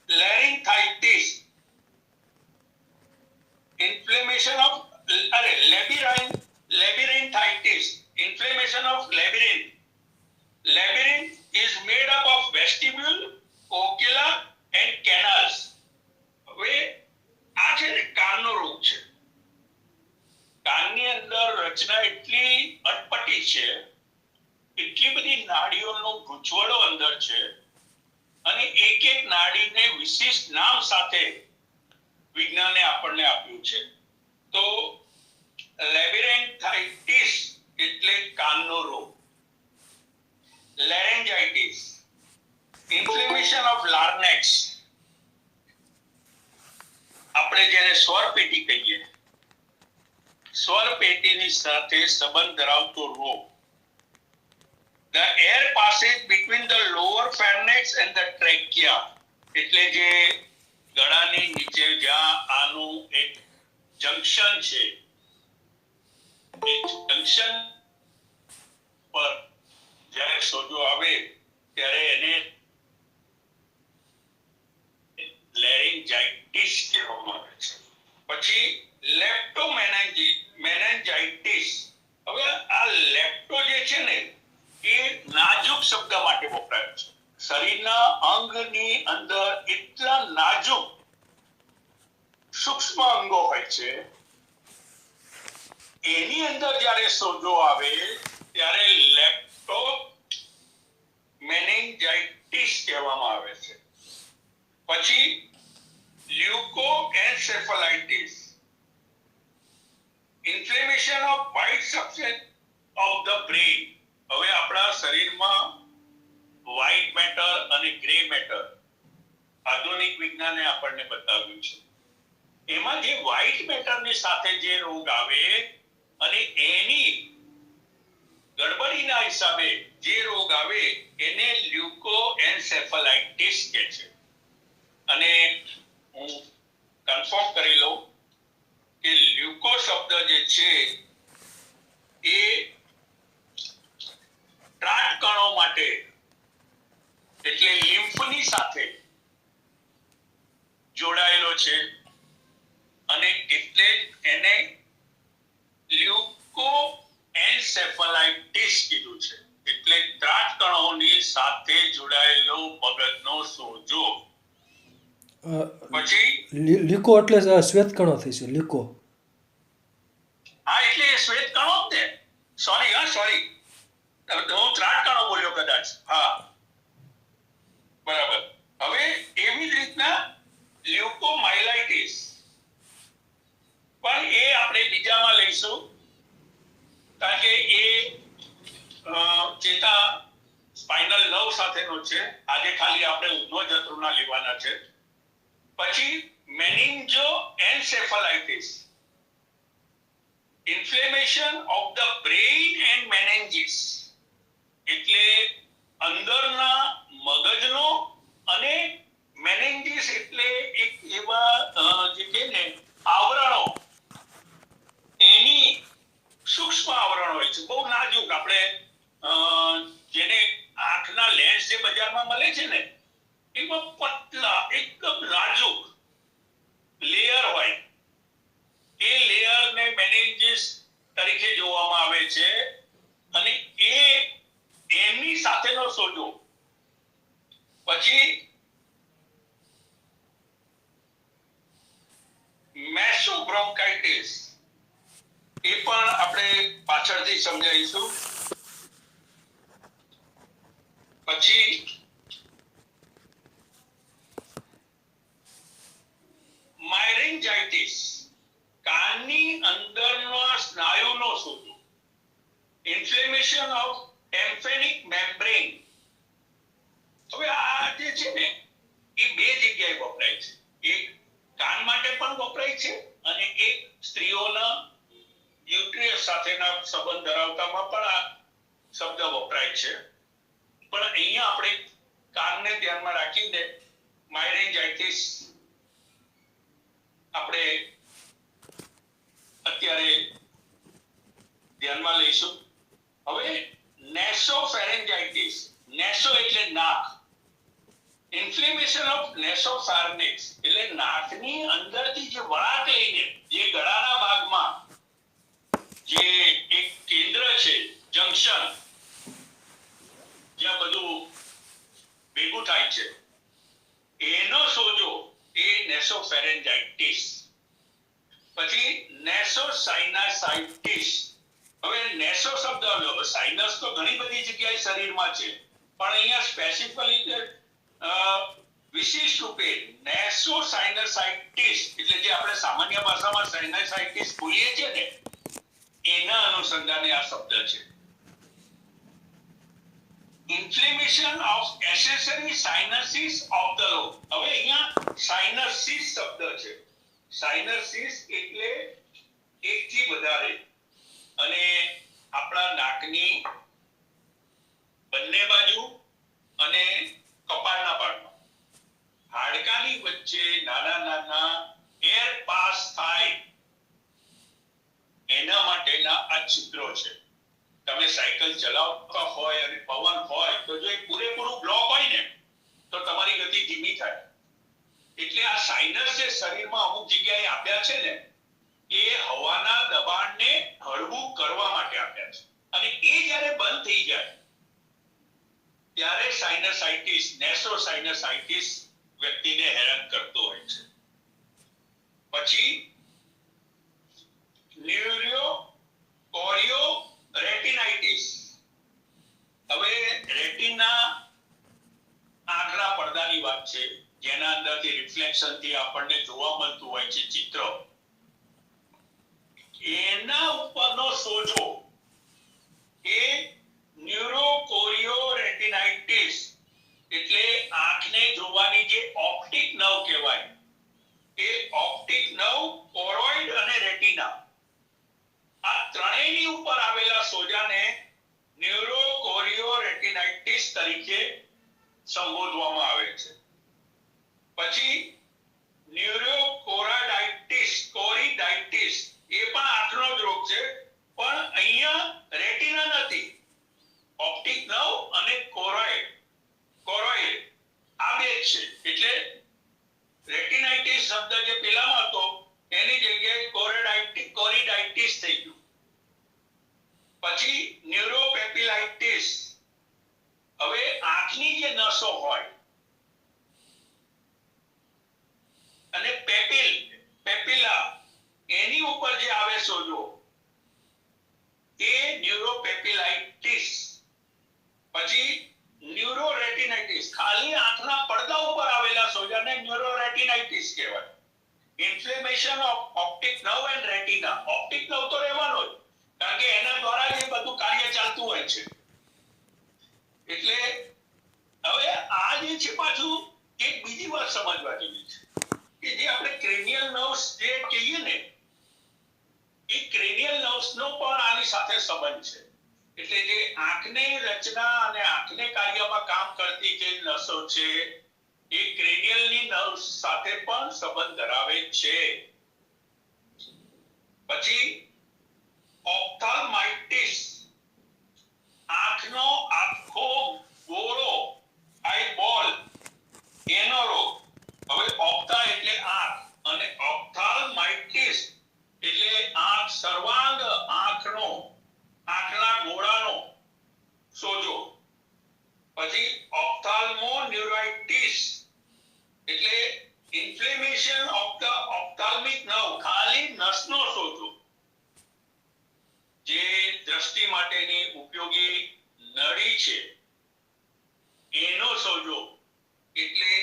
B: labyrinthitis, inflammation of labyrinthitis, inflammation of labyrinth. Labyrinth is made up of vestibule, ocula and canals. હવે આ છે ને કાનનો રોગ છે. કાનની અંદર રચના એટલી અટપટી છે, એટલી બધી નાડીઓનો ગૂંચવડો અંદર છે, અને એક એક નાડીને વિશિષ્ટ નામ સાથે વિજ્ઞાને આપણને આપ્યું છે. તો લેબિરિન્થાઇટિસ એટલે કાનનો રોગ. laryngitis, inflammation of larynx, આપણે જેને સ્વર પેટી કહીએ, સ્વર પેટીની સાથે સંબંધ ધરાવતો રોગ. The air passage between the lower pharynx and the trachea, એટલે જે ગળાની નીચે જ્યાં આનું એક જંક્શન છે, એ જંક્શન પર જ્યારે સોજો આવે ત્યારે એને લેરિન્જાઇટિસ કહેવામાં આવે છે. પછી લેપ્ટોમેનિન્જાઇટિસ. હવે આ લેપ્ટો જે છે ને એ નાજુક શબ્દ માટે વપરાય છે. શરીરના અંગની અંદર એટલા નાજુક સૂક્ષ્મ અંગો હોય છે, એની અંદર જ્યારે સોજો આવે ત્યારે લેપ્ટોમેનિન્જાઇટિસ કહેવામાં આવે છે. પછી leukoencephalitis, inflammation of white substance of the brain. હવે આપણા શરીરમાં વ્હાઇટ મેટર અને ગ્રે મેટર આધુનિક વિજ્ઞાને આપણને બતાવ્યું છે. એમાં જે વ્હાઇટ મેટરની સાથે જે રોગ આવે અને એની ગડબડીના હિસાબે જે રોગ આવે એને લ્યુકોએન્સેફલાઇટિસ કહે છે. અને હું કન્ફર્મ કરી લઉં કે લ્યુકો શબ્દ જે છે એ ત્રાટકણો માટે એટલે લિમ્ફની સાથે જોડાયેલો છે, અને એટલે એને લ્યુકોએન્સેફલાઇટિસ કીધું છે. એટલે ત્રાટકણોની સાથે જોડાયેલો મગજનો સોજો. પછી
A: લ્યુકો એટલે શ્વેતકણો થઈ છે. લ્યુકો,
B: હા, એટલે શ્વેત કણો જ ને. સોરી, હું ત્રાટકણો બોલ્યો કદાચ. હા, બરાબર. હવે એવી જ રીતના લ્યુકોમાઇલાઇટિસ પણ એ આપણે બીજામાં લઈશું, કારણ કે એ ચેતા સ્પાઇનલ નર્વ સાથેનો છે. આજે ખાલી આપણે ઉદ્ધવજંતુના લેવાના છે. પછી meningoencephalitis, inflammation of the brain and meninges, એટલે અંદરના મગજનો, અને મેનેન્જીસ એટલે એક એવા જે કે ને આવરણો, એની સૂક્ષ્મ આવરણ હોય છે, બહુ નાજુક. આપણે જેને આંખના લેન્સ જે બજારમાં મળે છે ને, એમાં પતલા એકદમ નાજુક લેયર હોય, એ લેયરને મેનિન્જીસ તરીકે જોવામાં આવે છે. અને એમની સાથેનો સોજો. પછી મેસોબ્રોન્કાઇટિસ, એ પણ આપણે પાછળથી સમજાવીશું. પછી માયરેન્જાઇટિસ, કાનની અંદરનો સ્નાયુનો સોજો. Inflammation of tympanic membrane. હવે આ જે છે ને એ બે જગ્યાએ વપરાય છે. એક કાન માટે પણ વપરાય છે અને એક સ્ત્રીઓના યુટ્રસ સાથેના સંબંધ ધરાવતામાં પણ આ શબ્દ વપરાય છે. પણ અહીંયા આપણે કાનને ધ્યાનમાં રાખીને માયરેન્જાઇટિસ આપણે અત્યારે ધ્યાનમાં લઈશું. હવે નેસોફેરેન્જાઇટિસ, નેસો એટલે નાક. ઇન્ફ્લેમેશન ઓફ નેસોફાર્નિક્સ એટલે નાકની અંદરથી જે વળાંક લઈને જે ગળાના ભાગમાં જે એક કેન્દ્ર છે, જંક્શન, જ્યાં બધું ભેગું થાય છે, એનો સોજો એ નેસોફેરેન્જાઇટિસ. પછી નેસોસાઇનસાઇટિસ. હવે નેસો શબ્દ, સાઇનસ તો ઘણી બધી જગ્યાએ શરીરમાં છે, પણ અહીંયા સ્પેસિફિકલી વિશેષ રૂપે નેસોસાઇનસાઇટિસ એટલે જે આપણે સામાન્ય ભાષામાં સાઇનસાઇટિસ બોલીએ છીએ ને, એના અનુસંધાને આ શબ્દ છે. Inflammation of accessory sinuses of the lobe. હવે અહીંયા સાઇનસિસ શબ્દ છે. સાઇનસિસ એટલે એકથી વધારે, અને આપણા નાકની બંને બાજુ અને કપાળના ભાગમાં હાડકાની વચ્ચે નાના નાના એર પાસ થાય એના માટેના આ છિદ્રો છે. તમે સાયકલ ચલાવતા હોય અને પવન હોય તો જો એક પૂરેપૂરું બ્લોક હોય ને તો તમારી ગતિ ધીમી થાય. એટલે આ સાઇનસ જે શરીરમાં અમુક જગ્યાએ આપ્યા છે ને, એ હવાના દબાણને હળવું કરવા માટે આપ્યા છે. અને એ જ્યારે બંધ થઈ જાય ત્યારે સાઇનસાઇટિસ, નેસોસાઇનસાઇટિસ વ્યક્તિને હેરાન કરતો હોય છે. પછી ન્યુરિયો કોરિયો રેટિનાઇટિસ. હવે રેટિના આંખના પડદાની વાત છે, જેના અંદરથી રિફ્લેક્શનથી આપણને જોવા મળતું હોય છે ચિત્ર. એના ઉપરનો સોજો એ ન્યુરોકોરિયો રેટિનાઇટિસ એટલે આંખને જોવાની જે ઓપ્ટિક નર્વ કહેવાય, એ ઓપ્ટિક નર્વ, કોરોઇડ અને રેટિના, આ ત્રણેયની ઉપર આવેલા સોજાને ન્યુરોકોરિયો રેટિનાઇટિસ તરીકે સંબોધવામાં આવે છે. પછી ન્યુરોકોરાઇડાઇટિસ, કોરિડાઇટિસ, એ પણ આંખનો જ રોગ છે, પણ અહીંયા રેટિના નથી, ઓપ્ટિક નર્વ અને કોરોઇડ આ બે છે. એટલે રેટિનાઇટિસ શબ્દ જે પેલામાં હતો એની જગ્યાએ કોરિડાઇટિસ થઈ ગયું. પછી ન્યુરોપેપિલાઇટિસ. હવે આંખની જે નસો હોય અને પેપિલા એની ઉપર જે આવે સોજો એ ન્યુરોપેપિલાઇટિસ. પછી ન્યુરોરેટિનાઇટિસ, ખાલી આંખના પડદા ઉપર આવેલા સોજાને ન્યુરોરેટિનાઇટિસ કહેવાય. Inflammation of optic nerve and retina. Optic nerve તો રહેવાનો જ, કારણ કે એના દ્વારા જ બધું કાર્ય ચાલતું હોય છે. એટલે હવે આ જે છે પાછું એક બીજી વાત સમજવા જેવી છે કે જે આપણે ક્રેનિયલ નર્વ્સ જે કહીએ ને, એ ક્રેનિયલ નર્વ્સનો પણ આની સાથે સંબંધ છે. એટલે જે આંખની રચના અને આંખને કાર્યમાં કામ કરતી જે નસો છે એ ક્રેનિયલની નર્વ્સ સાથે પણ સંબંધ ધરાવે છે. પછી ઓપ્થાલ્માઇટિસ, આંખનો આખો ગોળો, આઈબોલ, એનો રોગ. હવે ઓપ્થા એટલે આંખ અને ઓપ્થાલ્માઇટિસ એટલે આંખ, સર્વાંગ આંખનો, આંખના ગોળાનો સોજો. પછી ઓપ્થાલ્મોન્યુરાઇટિસ એટલે ઇન્ફ્લેમેશન ઓફ ધ ઓપ્થાલ્મિક નર્વ, ખાલી નસનો સોજો, જે છે એનો સોજો એટલે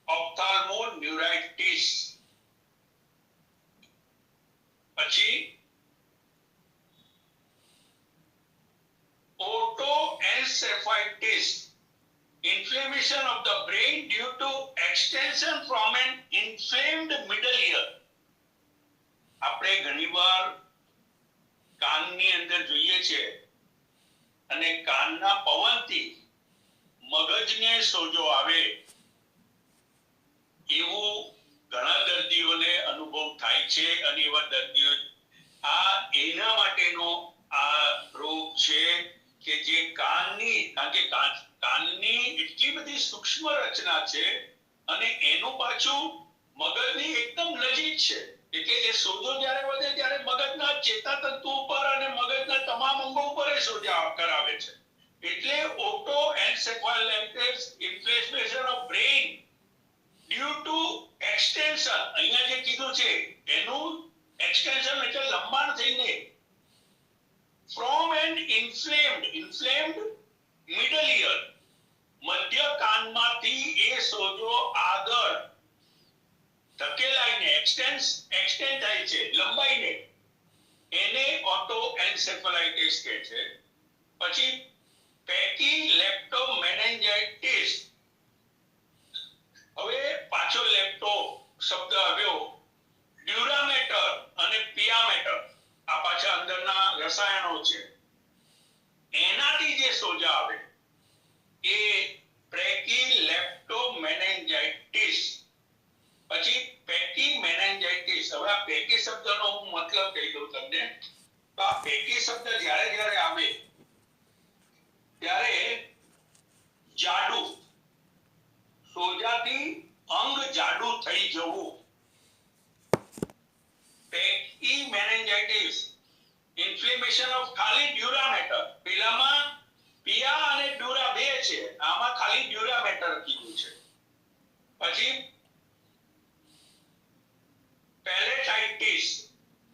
B: ઓપ્થાલ્મોન્યુરાઇટિસ. પછી ઓટોએન્સેફાઇટિસ, inflammation of the brain due to extension from an inflamed middle ear. આપણે ઘણીવાર કાનની અંદર જોઈએ છે અને કાનના પવનથી મગજને સોજો આવે એવું ઘણા દર્દીઓને અનુભવ થાય છે અને એવા દર્દીઓ એના માટેનો આ રોગ છે કે જે કાનની, કારણ કે કાનની એટલી બધી સૂક્ષ્મ રચના છે અને એનું પાછું મગજની એકદમ નજીક છે, એટલે એ સોજો જ્યારે વધે ત્યારે મગજના ચેતાતંતુ ઉપર અને મગજના તમામ અંગો ઉપર એ સોજા કરાવે છે. એટલે otoencephalitis, inflammation of brain due to extension, અહીંયા જે કીધું છે એનું એક્સટેન્શન એટલે લંબાણ થઈને from an inflamed middle ear, મધ્ય કાનમાંથી એ સોજો આગળ ધકેલાઈને એક્સટેન્ડ થાય છે, લંબાઈને, એને ઓટોએન્સેફાલાઇટિસ કહે છે. પછી પેકિલેપ્ટોમેનિન્જાઇટિસ, હવે પાછો લેપ્ટો શબ્દ આવ્યો, ડ્યુરામેટર અને પિયામેટર આ પાછા અંદરના રસાયણો છે, એનાથી જે સોજા આવે એ પેકિલેપ્ટોમેનિન્જાઇટિસ. પછી પેકિમેનિન્જાઇટિસ. હવે આ પેકી શબ્દનો હું મતલબ કહી દઉં તમને. આ પેકી શબ્દ જ્યારે જ્યારે આવે ત્યારે જાડું, સોજાથી અંગ જાડું થઈ જવું. પેકિમેનિન્જાઇટિસ, ઇન્ફ્લેમેશન ઓફ ખાલી ડ્યુરામેટર. પેલામાં પિયા અને ડ્યુરા બે છે, આમાં ખાલી ડ્યુરામેટર કીધું છે. પછી પેલેટાઇટિસ,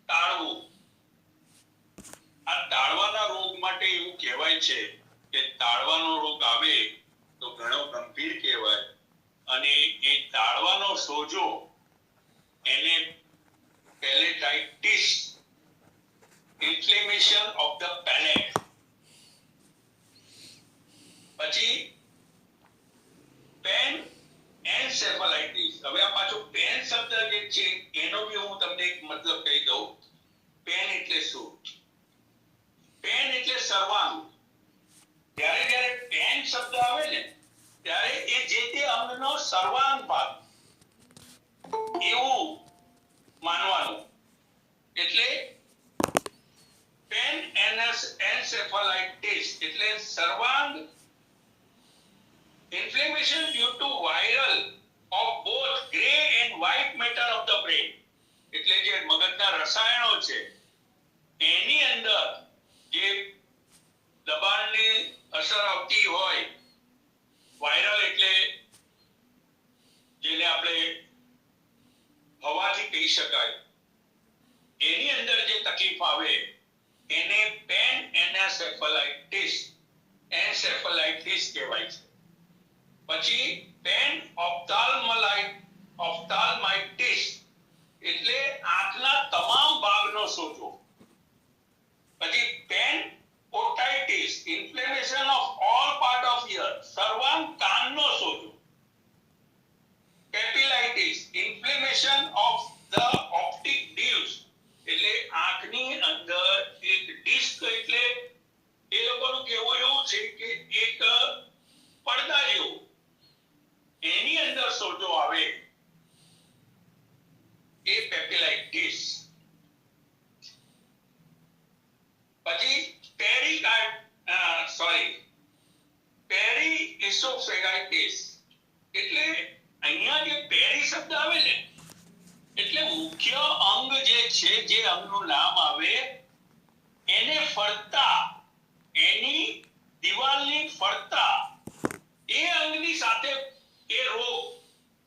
B: તાળવું. આ તાળવાના રોગ માટે એવું કહેવાય છે કે તાળવાનો રોગ આવે તો ઘણો ગંભીર કહેવાય અને એ તાળવાનો સોજો એને પેલેટાઇટિસ, ઇન્ફ્લેમેશન ઓફ ધ પેલેટ. પછી પેન એન્સેફાલાઇટિસ. હવે આ પાછો પેન શબ્દ જે છે એનો બી હું તમને એક મતલબ કહી દઉં. પેન એટલે શું? પેન એટલે સર્વાંગ. જ્યારે જ્યારે પેન શબ્દ આવે ને ત્યારે એ જે તે અંગનો સર્વાંગ ભાગ એવું માનવાનું. એટલે પેન એન્સેફાલાઇટિસ એટલે સર્વાંગ inflammation due to viral of both gray and white matter of the brain. એટલે જે મગજના રસાયણો છે એની અંદર જે દબાણની અસર આવતી હોય, વાયરલ એટલે જેને આપણે હવાથી કહી શકાય, એની અંદર જે તકલીફ આવે એને પેન એન્સેફાલાઇટિસ કહેવાય છે. પછી પેન ઓપ્થાલ્માઇટિસ એટલે આંખના તમામ ભાગનો સોજો. પછી panotitis, inflammation of all part of ear, સર્વાંગ કાનનો સોજો. Papillitis, inflammation of the optic disc એટલે આંખની અંદર એક ડિસ્ક, એટલે એ લોકોનું કહેવું એવું છે કે એક પડદા જેવું, એની અંદર સોજો આવે એ પેપિલાઇટિસ. પછી પેરીઇસોફેગાઇટિસ એટલે અહીંયા જે પેરી શબ્દ આવે ને એટલે મુખ્ય અંગ જે છે, જે અંગનું નામ આવે એને ફરતા, એની દિવાલની ફરતા એ અંગની સાથે એ રોગ,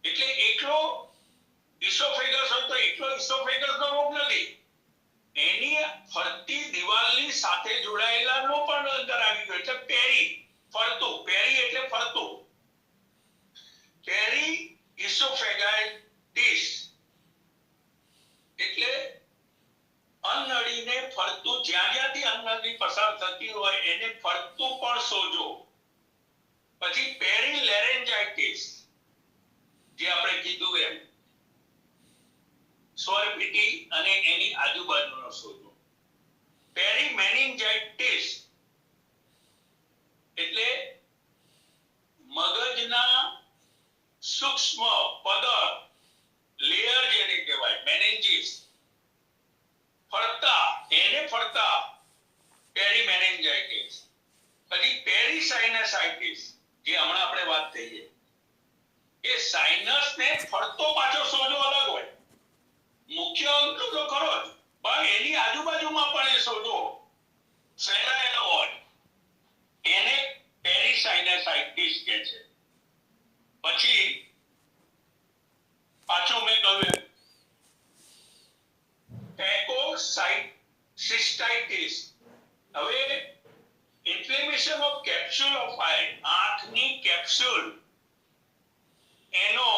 B: એટલે એકલો ઇસોફેગસ હોય તો એકલો ઇસોફેગસનો રોગ નથી, એની ફરતી દિવાલની સાથે જોડાયેલાનો પણ અંદર આવી ગયો એટલે પેરી ફરતું પેરી એટલે ફરતું પેરી ઇસોફેગાઇટિસ એટલે અન્નનળીને ફરતું જ્યાંથી અન્નનળી પસાર થતી હોય એને ફરતું પણ સોજો. પછી પેરી લેરેન્જાઇટિસ જે આપણે કીધું એમ સ્વરપીટી અને એની આજુબાજુનો સોજો. પેરી મેનિન્જાઇટિસ એટલે મગજના સૂક્ષ્મ પદર લેયર જેને કહેવાય મેનેન્જીસ ફરતા પેરી મેનિન્જાઇટિસ. પછી પેરીસાઇનસાઇટિસ જે હમણાં આપણે વાત કરીએ એ સાઇનસ ને ફરતો પાછો સોજો અલગ હોય. મુખ્ય અંગ તો ખરો જ પણ એની આજુબાજુમાં પણ એ સોજો ફેલાયેલો હોય એને પેરીસાઇનસાઇટિસ કહે છે. પછી પાછું મેં કહ્યું ફેકોસાઇટિસ. હવે ઇન્ફ્લેમેશન ઓફ કેપ્સ્યુલ ઓફ આઈ આંખની કેપ્સ્યુલ એનો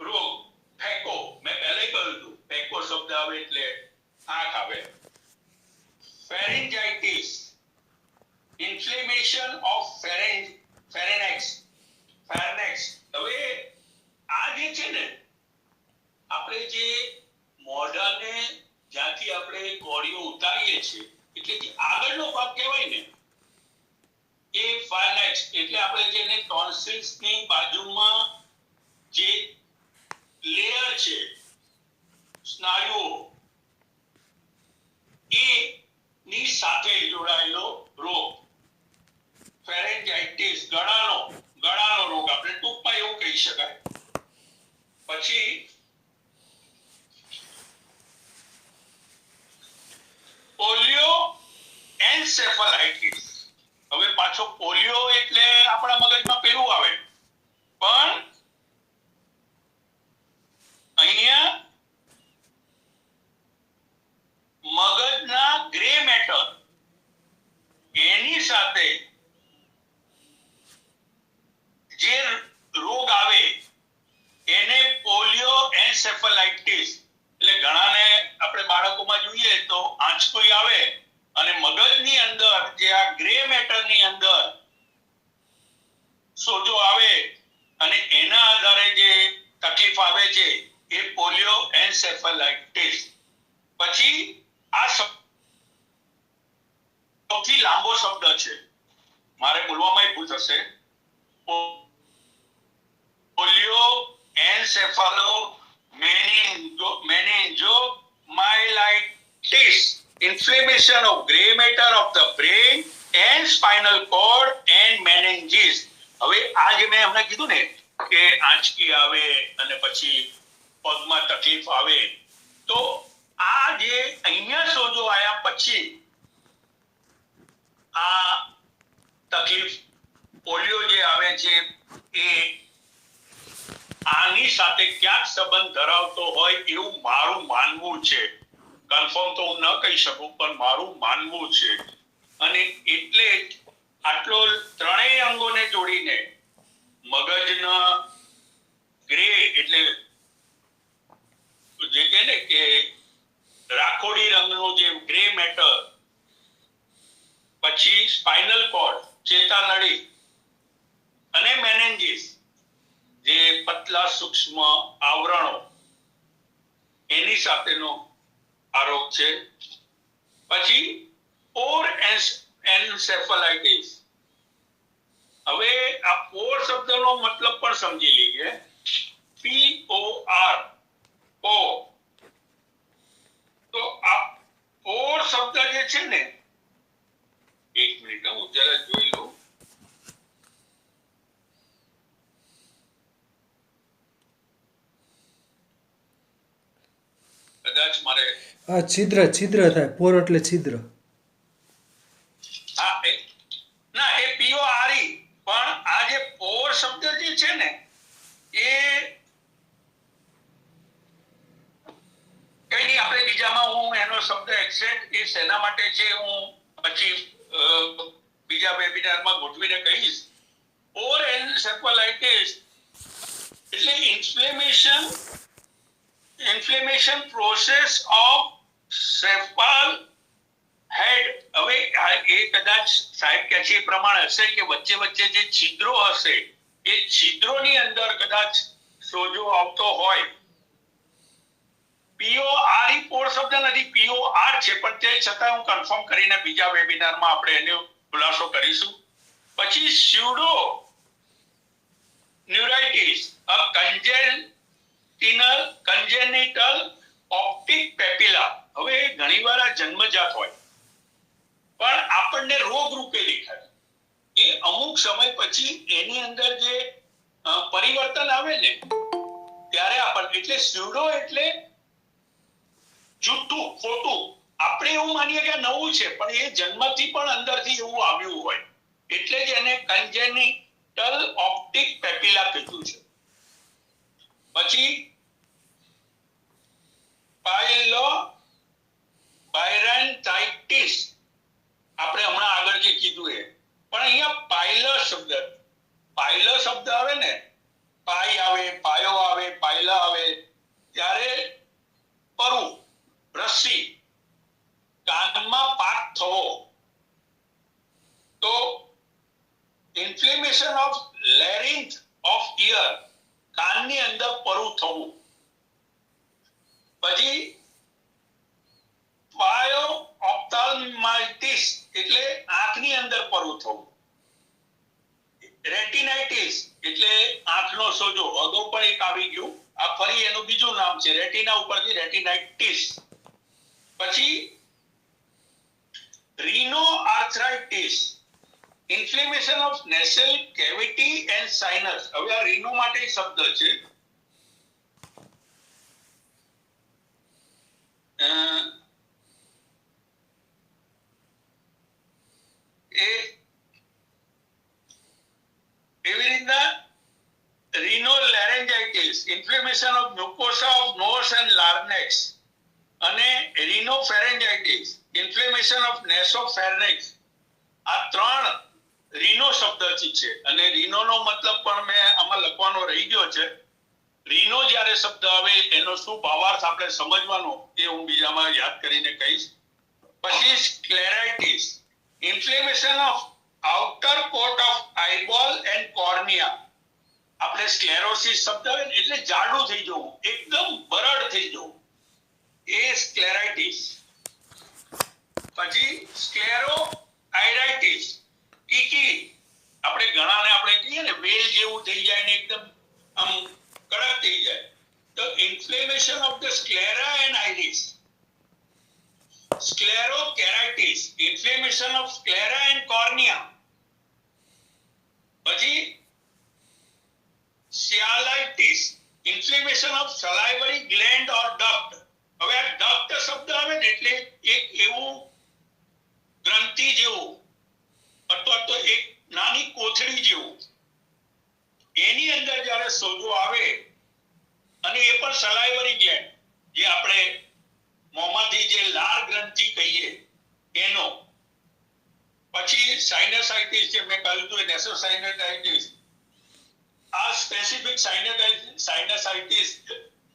B: રોગ ફેકો મેં પહેલા કહ્યું હતું ફેકો શબ્દ આવે એટલે આંખ આવે. ફેરેન્જાઇટિસ ઇન્ફ્લેમેશન ઓફ ફેરેનેક્સ. હવે આ જે છે ને આપણે જે મોઢાને જ્યાંથી આપણે કોળીઓ ઉતારીએ છીએ એટલે જે આગળનો ભાગ કહેવાય ને એ ફાર્નેક્સ એટલે આપણે જેને ટોન્સિલ્સની બાજુમાં જે લેયર છે સ્નાયુઓ એ ની સાથે જોડાયેલો રોગ ફેરેન્જાઇટિસ ગળાનો રોગ આપણે ટૂંકમાં એવું કહી શકાય. પછી પોલિયો એન્સેફલાઇટિસ. હવે પાછો પોલિયો એટલે આપણા મગજમાં પેલું આવે પણ અહીંયા મગજના ગ્રે મેટર એની સાથે જે રોગ આવે એને પોલિયો એન્સેફલાઇટિસ એટલે ઘણાને આપણે બાળકોમાં જોઈએ તો આંચકોઈ આવે અને મગજની અંદર જે આ ગ્રે મેટરની અંદર સોજો આવે અને એના આધારે જે તકલીફ આવે છે એ પોલિયો એન્સેફલાઇટિસ. પછી આ સૌથી લાંબો શબ્દ છે મારે બોલવામાં ભૂલ થશે. Polio encephalo meningomyelitis inflammation of gray matter of the brain and spinal cord and meninges. હવે આ જે મેં હમણાં કીધું ને કે આંચકી આવે અને પછી પગમાં તકલીફ આવે તો આ જે અહીંયા સોજો આવ્યા પછી આ તકલીફ પોલિયો જે આવે છે એ આની સાથે ક્યાંક સંબંધ ધરાવતો હોય એવું મારું માનવું છે. કન્ફર્મ તો હું ન કહી શકું પણ મારું માનવું છે. અને એટલે આટલો ત્રણેય અંગોને જોડીને મગજના ગ્રે એટલે જે કહે ને કે રાખોડી રંગનો જે ગ્રે મેટર, પછી સ્પાઇનલ કોર્ડ ચેતાનળી અને મેનેન્જીસ જે પતલા સૂક્ષ્મ આવરણો એની સાથેનો આરોગ છે. પછી પોર એન્સેફલાઇટિસ. હવે આ પોર શબ્દનો મતલબ પણ સમજી લઈએ. POR પોર. તો આ પોર શબ્દ જે છે ને એક મિનિટ હું જરા જોઈ લઉં. કદાચ મારે
A: છિદ્ર થાય પોર એટલે છિદ્ર.
B: હા ના એ PORE પણ આ જે પોર શબ્દ જે છે ને એ કઈ નહીં આપણે એક્ઝેક્ટ એ શેના માટે છે હું પછી બીજા વેબિનારમાં ગોઠવીને કહીશ. ઓર એન્સેફલાઇટિસ એટલે ઇન્ફ્લેમેશન પ્રોસેસ ઓફ સેફાલ હેડ. હવે એ કદાચ સાહેબ કે છે એ પ્રમાણે હશે કે વચ્ચે વચ્ચે જે છિદ્રો હશે એ છિદ્રોની અંદર કદાચ સોજો આવતો હોય. POR પોર શબ્દ નથી, POR છે, પણ તે છતાં હું કન્ફર્મ કરીને બીજા વેબિનારમાં આપણે એનો ખુલાસો કરીશું. પછી સ્યુડો ન્યુરાઇટિસ, કન્જેનિટલ ઓપ્ટિક પેપિલા. હવે ઘણીવાર આ જન્મજાત હોય પણ આપણને રોગ રૂપે દેખાય. એ અમુક સમય પછી એની અંદર જે પરિવર્તન આવે ને ત્યારે આપણને, એટલે સ્યુડો એટલે જૂઠું, ખોટું. આપણે એવું માનીએ કે નવું છે પણ એ જન્મથી પણ અંદરથી એવું આવ્યું હોય એટલે જ એને કન્જેનિટલ ઓપ્ટિક પેપિલા કીધું છે. પછી પાયલોબાયરેન્ટાઇટિસ, આપણે હમણાં આગળ જે કીધું એ, પણ અહીંયા પાયલ શબ્દ આવે ને, પાય આવે, પાયો આવે, પાયલા આવે, ત્યારે પરુ, રસી, કાનમાં પાક થવો. તો ઇન્ફ્લેમેશન ઓફ લેરિન્થ ઓફ ઇયર, કાનની અંદર પરુ થવું. પછી પાયો ઓપ્થાલ્માઇટિસ એટલે આંખની અંદર પરુ થવું. રેટિનાઇટિસ એટલે આંખનો સોજો, અગાઉ પણ એક આવી ગયું, આ ફરી એનું બીજું નામ છે, રેટિના ઉપરથી રેટિનાઇટિસ. પછી rhino arthritis, inflammation of nasal cavity and sinus. હવે આ રીનો માટે શબ્દ છે. એવી રીતના rhino laryngitis, inflammation of mucosa of nose and larynx. અને રીનોફેરેન્જાઇટિસ, ઇન્ફ્લેમેશન ઓફ નેસોફેર્નેક્સ. આ ત્રણ રીનો શબ્દથી છે. અને રીનોનો મતલબ પણ મેં આમાં લખવાનો રહી ગયો છે. રીનો જ્યારે શબ્દ આવે એનો શું ભાવાર્થ આપણે સમજવાનો એ હું બીજામાં યાદ કરીને કહીશ. પછી scleritis, inflammation of outer coat of eyeball and cornea. આપણે સ્ક્લેરોસિસ શબ્દ આવે ને એટલે જાડું થઈ જવું, એકદમ બરડ થઈ જવું, એ સ્ક્લેરાઇટિસ. પછી સ્ક્લેરો આઇરાઇટિસ, કીકી, આપણે ઘણાને આપણે કહીએ ને વેલ જેવું થઈ જાય ને એકદમ આમ કડક થઈ જાય, તો inflammation of the sclera and iris. Sclerokeratitis, inflammation of sclera and cornea. પછી sialitis, inflammation of salivary gland or duct. હવે આ ડક્ટ શબ્દ આવે ને એટલે એક એવું ગ્રંથિ જેવું અથવા તો એક નાની કોથળી જેવું, એની અંદર જ્યારે સોજો આવે, અને એ પણ સલાઇવરી ગ્લેન્ડ, જે આપણે મોંમાંથી જે લાળ ગ્રંથિ કહીએ એનો. પછી સાઇનસાઇટિસ, જે મેં કહ્યું હતું નેસોસાઇનસાઇટિસ. આ સ્પેસિફિક સાઇનસાઇટિસ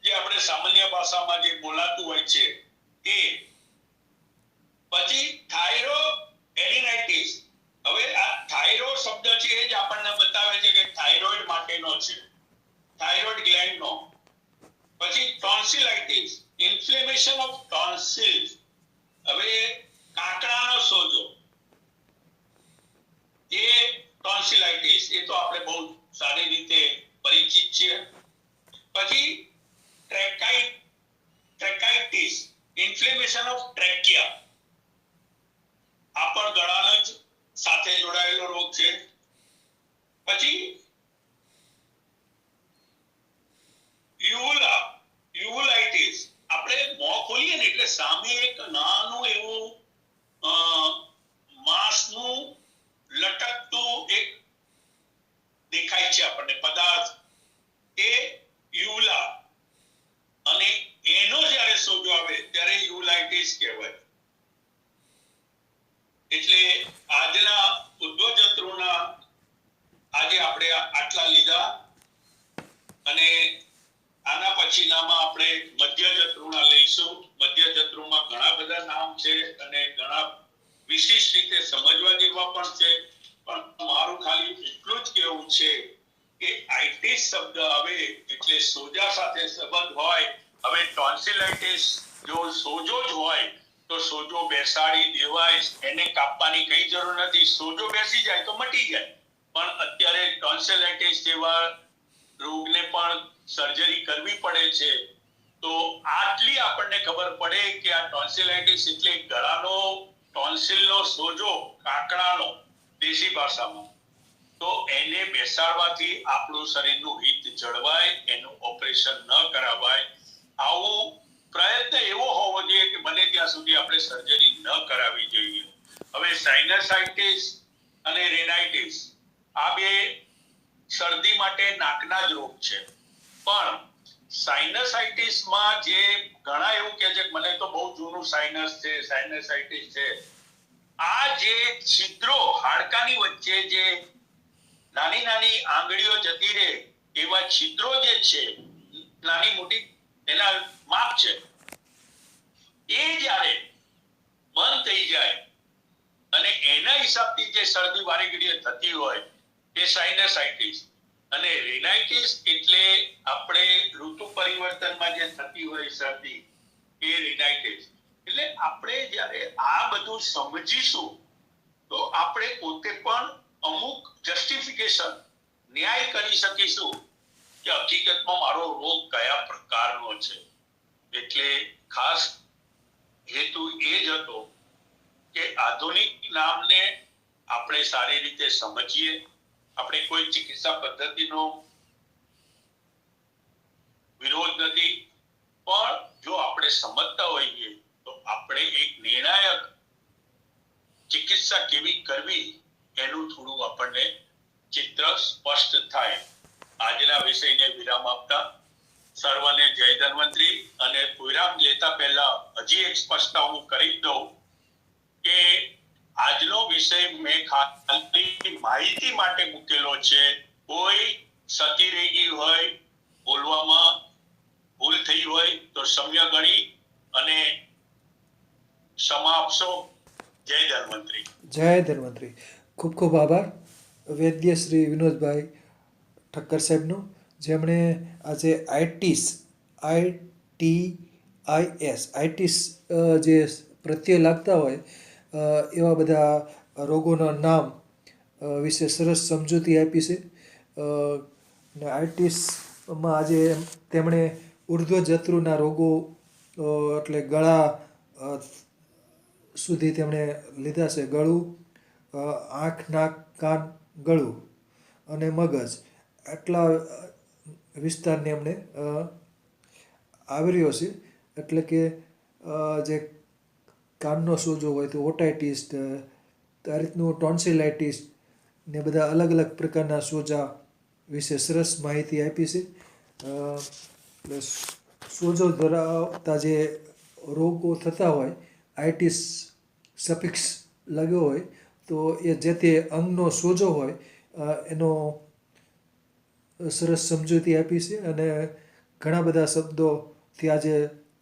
B: જે આપણે સામાન્ય ભાષામાં જે બોલાતું હોય છે એ. પછી થાઇરોએડિનાઇટિસ. હવે આ થાઇરો શબ્દ છે એ જ આપણને બતાવે છે કે થાઇરોઇડ માટેનો છે, થાઇરોઇડ ગ્લેન્ડનો. પછી ટોન્સિલાઇટિસ, ઇન્ફ્લેમેશન ઓફ ટોન્સિલ્સ. હવે કાંકરાનો સોજો, એ ટોન્સિલાઇટિસ, એ તો આપણે બહુ સારી રીતે પરિચિત છે. પછી ટ્રેકાઇટિસ, ઇન્ફ્લેમેશન ઓફ ટ્રેકિયા. આ પણ ગળાનો જ સાથે જોડાયેલો રોગ છે. પછી યુવુલાઇટિસ, આપણે મોં ખોલીએ ને એટલે સામે એક નાનું એવું માંસનું લટકતું એક દેખાય છે આપણને પદાર્થ, એ યુલા. અને એનો જ્યારે સોજો આવે ત્યારે યુલાઇટિસ કહેવાય. પછીનામાં આપણે મધ્યજત્રુના લઈશું. મધ્યજત્રુમાં ઘણા બધા નામ છે અને ઘણા વિશિષ્ટ રીતે સમજવા જેવા પણ છે, પણ મારું ખાલી એટલું જ કહેવું છે કે આઇટિસ શબ્દ આવે એટલે સોજા સાથે સંબંધ હોય. હવે ટોન્સિલાઇટિસ જો સોજો જ હોય તો સોજો બેસાડી દેવાય, એને કાપવાની કઈ જરૂર નથી. સોજો બેસી જાય તો મટી જાય, પણ અત્યારે ટોન્સિલાઇટિસ જેવા રોગને પણ સર્જરી કરવી પડે છે. તો આટલી આપણને ખબર પડે કે આ ટોન્સિલાઇટિસ એટલે ગળાનો ટોન્સિલનો સોજો, કાકડાનો દેશી ભાષામાં. તો એને બેસાડવાથી આપણું શરીરનું હિત જળવાય, એનું ઓપરેશન ન કરાવાય. આવું પ્રયત્ન એવો હોવો જોઈએ કે બને ત્યાં સુધી આપણે સર્જરી ન કરાવવી જોઈએ. હવે સાઇનસાઇટિસ અને રેનાઇટિસ આ બે શરદી માટે નાકના જ રોગ છે, પણ સાઇનસાઇટિસમાં જે ઘણા એવું કહે છે કે મને તો બહુ જૂનું સાઇનસ છે, સાઇનસાઇટિસ છે. આ જે છિદ્રો હાડકાની વચ્ચે જે નાની નાની આંગળીઓ જતી રહે એવા છિદ્રો જે છે, નાની મોટી એના માપ છે, એ જ્યારે બંધ થઈ જાય અને એના હિસાબથી જે શરદી વારી ઘડીએ થતી હોય એ સાઇનસાઇટિસ. અને રેનાઇટિસ એટલે આપણે ઋતુ પરિવર્તનમાં જે થતી હોય શરદી, એ રેનાઇટિસ. એટલે આપણે જ્યારે આ બધું સમજીશું તો આપણે પોતે પણ અમુક જસ્ટિફિકેશન, ન્યાય કરી શકીશું કે હકીકતમાં મારો રોગ કયા પ્રકારનો છે. એટલે ખાસ હેતુ એ જ હતો કે આધુનિક નામને આપણે સારી રીતે સમજીએ. આપણે કોઈ ચિકિત્સા પદ્ધતિનો વિરોધ નથી, પણ જો આપણે સમજતા હોઈએ તો આપણે એક નિર્ણાયક ચિકિત્સા કેવી કરવી એનું થોડું આપણને ચિત્ર સ્પષ્ટ થાય. આજના વિષયને વિરામ આપતા સર્વને જય ધન્વંતરી. અને વિરામ લેતા પહેલા હજી એક સ્પષ્ટતા હું કરી દઉં કે આજનો વિષય મેં ખાલી માહિતી માટે મૂકેલો છે. કોઈ સતી રહી ગઈ હોય, બોલવામાં ભૂલ થઈ હોય તો સમ્ય ગણી અને ક્ષમા આપશો. જય ધન્વંતરી.
A: જય ધન્વંતરી. ખૂબ ખૂબ આભાર વૈદ્ય શ્રી વિનોદભાઈ ઠક્કર સાહેબનો, જેમણે આજે આઇટિસ જે પ્રત્યે લાગતા હોય એવા બધા રોગોના નામ વિશે સરસ સમજૂતી આપી છે. ને આઇટિસમાં આજે તેમણે ઉર્ધ્વજત્રુના રોગો એટલે ગળા સુધી તેમણે લીધા છે. ગળું, આંખ, નાક, કાન, ગળું અને મગજ, આટલા વિસ્તારને એમણે આવર્યો છે. એટલે કે જે કાનનો સોજો હોય તો ઓટાઇટિસ, આ રીતનું ટોન્સિલાઇટિસ ને બધા અલગ અલગ પ્રકારના સોજા વિશે સરસ માહિતી આપી છે. એટલે સોજો ધરાવતા જે રોગો થતા હોય, આઇટિસ સફિક્સ લાગ્યો હોય તો એ જે તે અંગનો સોજો હોય એનો સરસ સમજૂતી આપી છે. અને ઘણા બધા શબ્દોથી આજે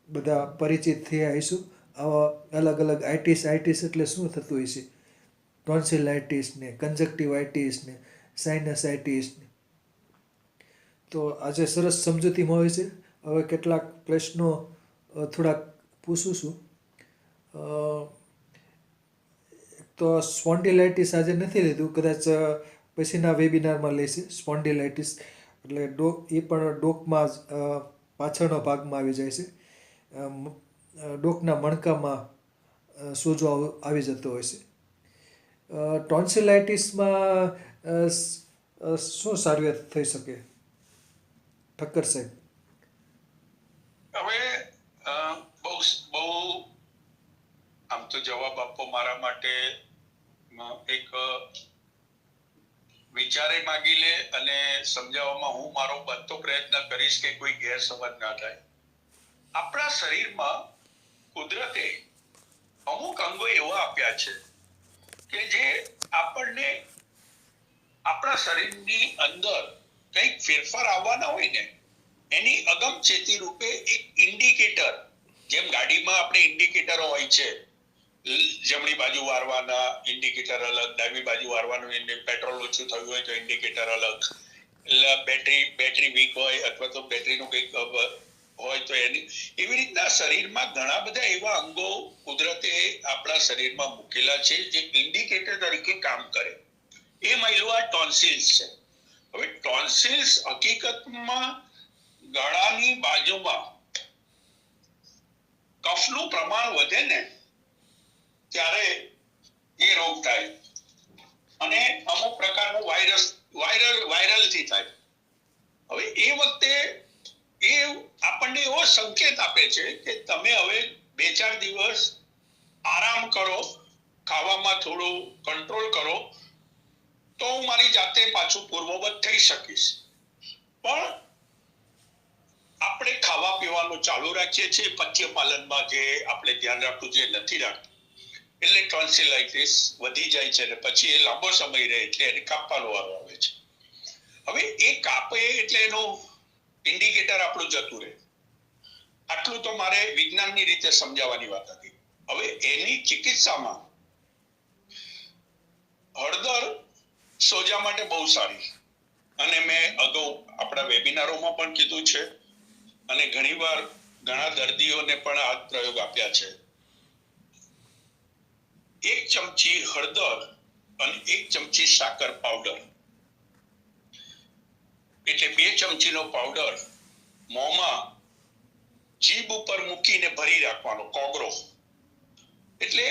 A: બધા પરિચિત થયા હશું. આવા અલગ અલગ આઇટિસ એટલે શું થતું હોય છે, ટોન્સિલાઇટિસ ને કંજક્ટિવાઇટિસ ને સાઇનસાઇટિસ ને. તો આજે સરસ સમજૂતી મળી છે. હવે કેટલાક પ્રશ્નો થોડાક પૂછું છું. તો સ્પોન્ડિલાઇટિસ આજે નથી લીધું, કદાચ પછીના વેબિનારમાં લઈશે. સ્પોન્ડિલાઇટિસ એટલે એ પણ ડોકમાં પાછળનો ભાગમાં આવી જાય છે. ડોકના મણકામાં સોજો આવી જતો હોય છે. ટોન્સિલાઇટિસમાં શું સારવાર થઈ શકે, ઠક્કર સાહેબ?
B: હવે બહુ બહુ આમ તો જવાબ આપવો મારા માટે એક વિચારે માગી લે અને સમજાવવામાં હું મારો બનતો પ્રયત્ન કરીશ કે કોઈ ગેરસમજ ના થાય. આપણા શરીરમાં કુદરતે અમુક અંગો એવા આપ્યા છે કે જે આપણને આપણા શરીરની અંદર કંઈક ફેરફાર આવવાના હોય ને એની અગમચેતી રૂપે એક ઇન્ડિકેટર, જેમ ગાડીમાં આપણે ઇન્ડિકેટરો હોય છે, જમણી બાજુ વારવાના ઇન્ડિકેટર અલગ, ડાબી બાજુ વારવાનું, પેટ્રોલ ઓછું થયું હોય તો ઇન્ડિકેટર અલગ, બેટરી વીક હોય અથવા તો બેટરીનું કંઈક હોય તો એની, એવી રીતના શરીરમાં ઘણા બધા એવા અંગો કુદરતે આપણા શરીરમાં મૂકેલા છે જે ઇન્ડિકેટર તરીકે કામ કરે. એ માયલું આ ટોન્સિલ્સ છે. હવે ટોન્સિલ્સ હકીકતમાં ગળાની બાજુમાં કફનું પ્રમાણ વધે ને ત્યારે એ રોગ થાય, અને અમુક પ્રકારનો વાયરલથી થાય. હવે એ વખતે એ આપણને એવો સંકેત આપે છે કે તમે હવે 2-4 દિવસ આરામ કરો, ખાવામાં થોડું કંટ્રોલ કરો, તો હું મારી જાતે પાછું પૂર્વવત થઈ શકીશ. પણ આપણે ખાવા પીવાનું ચાલુ રાખીએ છીએ, પથ્ય પાલનમાં જે આપણે ધ્યાન રાખવું જોઈએ નથી રાખતું, એટલે ટોન્સિલાઇટિસ વધી જાય છે અને પછી એ લાંબો સમય રહે એટલે એને કાપવાનો વારો આવે છે. હવે એ કાપે એટલે એનું ઇન્ડિકેટર આપણું જતું રહે. આટલું તો મારે વિજ્ઞાનની રીતે સમજાવવાની વાત હતી. હવે એની ચિકિત્સામાં હળદર સોજા માટે બહુ સારી, અને મેં અગાઉ આપણા વેબિનારોમાં પણ કીધું છે, અને ઘણીવાર ઘણા દર્દીઓને પણ આ પ્રયોગ આપ્યા છે. 1 ચમચી હળદર અને 1 ચમચી સાકર પાવડર, એટલે 2 ચમચીનો પાવડર મોંમાં જીભ ઉપર મૂકીને ભરી રાખવાનો કોગરો, એટલે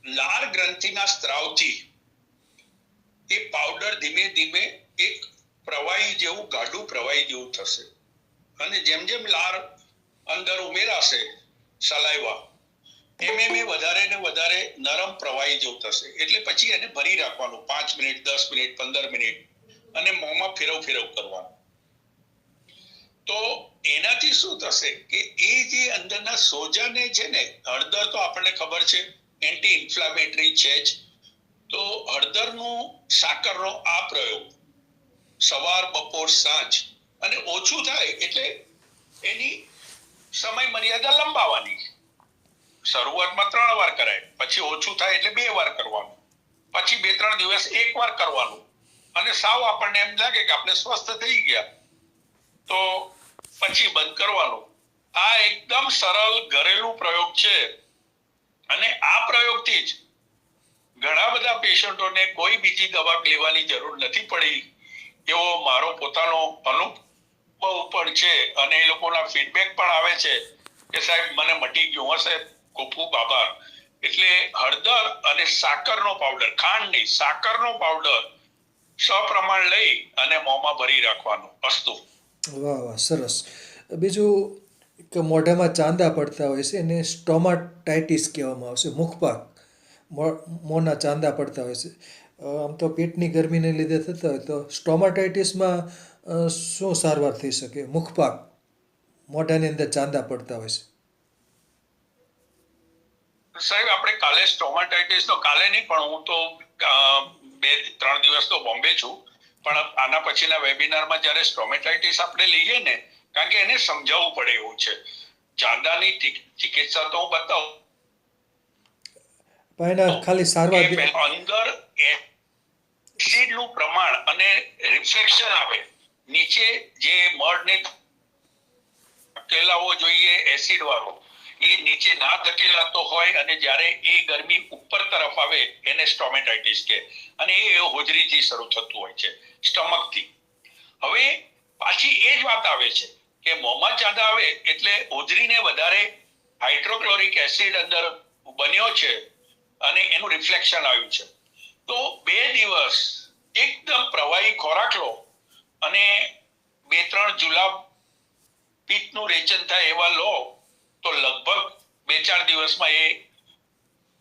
B: લાળ ગ્રંથિના સ્ત્રાવથી એ પાવડર ધીમે ધીમે એક પ્રવાહી જેવું, ગાઢું પ્રવાહી જેવું થશે, અને જેમ જેમ લાળ અંદર ઉમેરાશે સલાઈવા, એમ એમ એ વધારે ને વધારે નરમ પ્રવાહી જેવું થશે. એટલે પછી એને ભરી રાખવાનું 5 મિનિટ, 10 મિનિટ, 15 મિનિટ, અને મોંમાં ફેરવ કરવાનું. તો એનાથી શું થશે કે એ જે અંદરના સોજાને છે ને, હળદર તો આપણને ખબર છે એન્ટી ઇન્ફ્લામેટરી છે જ, તો હળદરનો, સાકરનો આ પ્રયોગ સવાર, બપોર, સાંજ, અને ઓછું થાય એટલે એની સમય મર્યાદા લંબાવવાની. શરૂઆતમાં 3 વાર કરાય, પછી ઓછું થાય એટલે 2 વાર કરવાનું, પછી 2-3 દિવસ 1 વાર કરવાનું, અને સાવ આપણને એમ લાગે કે આપણે સ્વસ્થ થઈ ગયા તો પછી બંધ કરવાનું. આ એકદમ સરળ ઘરેલું પ્રયોગ છે, અને આ પ્રયોગથી જ ઘણા બધા પેશન્ટોને કોઈ બીજી દવા લેવાની જરૂર નથી પડી, એવો મારો પોતાનો અનુભવ પણ છે, અને એ લોકોના ફીડબેક પણ આવે છે કે સાહેબ મને મટી ગયું. હશે, ખૂબ ખૂબ આભાર. એટલે હળદર અને સાકરનો પાવડર, ખાંડ નહીં, સાકરનો પાવડર સપ્રમાણ લઈ અને મોંમાં ભરી રાખવાનું. અસ્તુ.
A: વાહ વાહ, સરસ. બીજું કે મોઢામાં ચાંદા પડતા હોય છે એને સ્ટોમાટાઇટિસ કહેવામાં આવશે, મુખપાક, મોંના ચાંદા પડતા હોય છે. આમ તો પેટની ગરમીને લીધે થતા હોય તો સ્ટોમાટાઇટિસમાં શું સારવાર થઈ શકે? મુખપાક, મોઢાની અંદર ચાંદા પડતા હોય છે.
B: સાહેબ આપણે કાલે સ્ટોમાટાઇટિસ તો, કાલે નહીં પણ હું તો 2-3 દિવસ તો બોમ્બે છું, પણ આના પછીના વેબિનારમાં જ્યારે સ્ટોમેટાઇટિસ આપણે લઈએ ને, કારણ કે એને સમજાવવું પડે એવું છે. ચાંદાની ચિકિત્સા તો હું બતાવું,
A: પણ એના ખાલી સારવાર
B: અંદર એસિડનું પ્રમાણ અને રિફ્લેક્શન આવે, નીચે જે મળને ધકેલાવો જોઈએ એસિડ વાળો, એ નીચે ના ધકેલાતો હોય, અને જ્યારે એ ગરમી ઉપર તરફ આવે એને સ્ટોમેટાઇટિસ કહે, અને એ હોજરીથી શરૂ થતું હોય છે, સ્ટમકથી. હવે પાછી એ જ વાત આવે છે કે મોંમાં ચાંદા આવે એટલે હોજરીને વધારે હાઇડ્રોક્લોરિક એસિડ અંદર બન્યો છે, અને એનું રિફ્લેક્શન આવ્યું છે. તો 2 દિવસ એકદમ પ્રવાહી ખોરાક લો, અને 2-3 જુલાબ પિત્તનું રેચન થાય એવા લો, તો લગભગ 2-4 દિવસમાં એ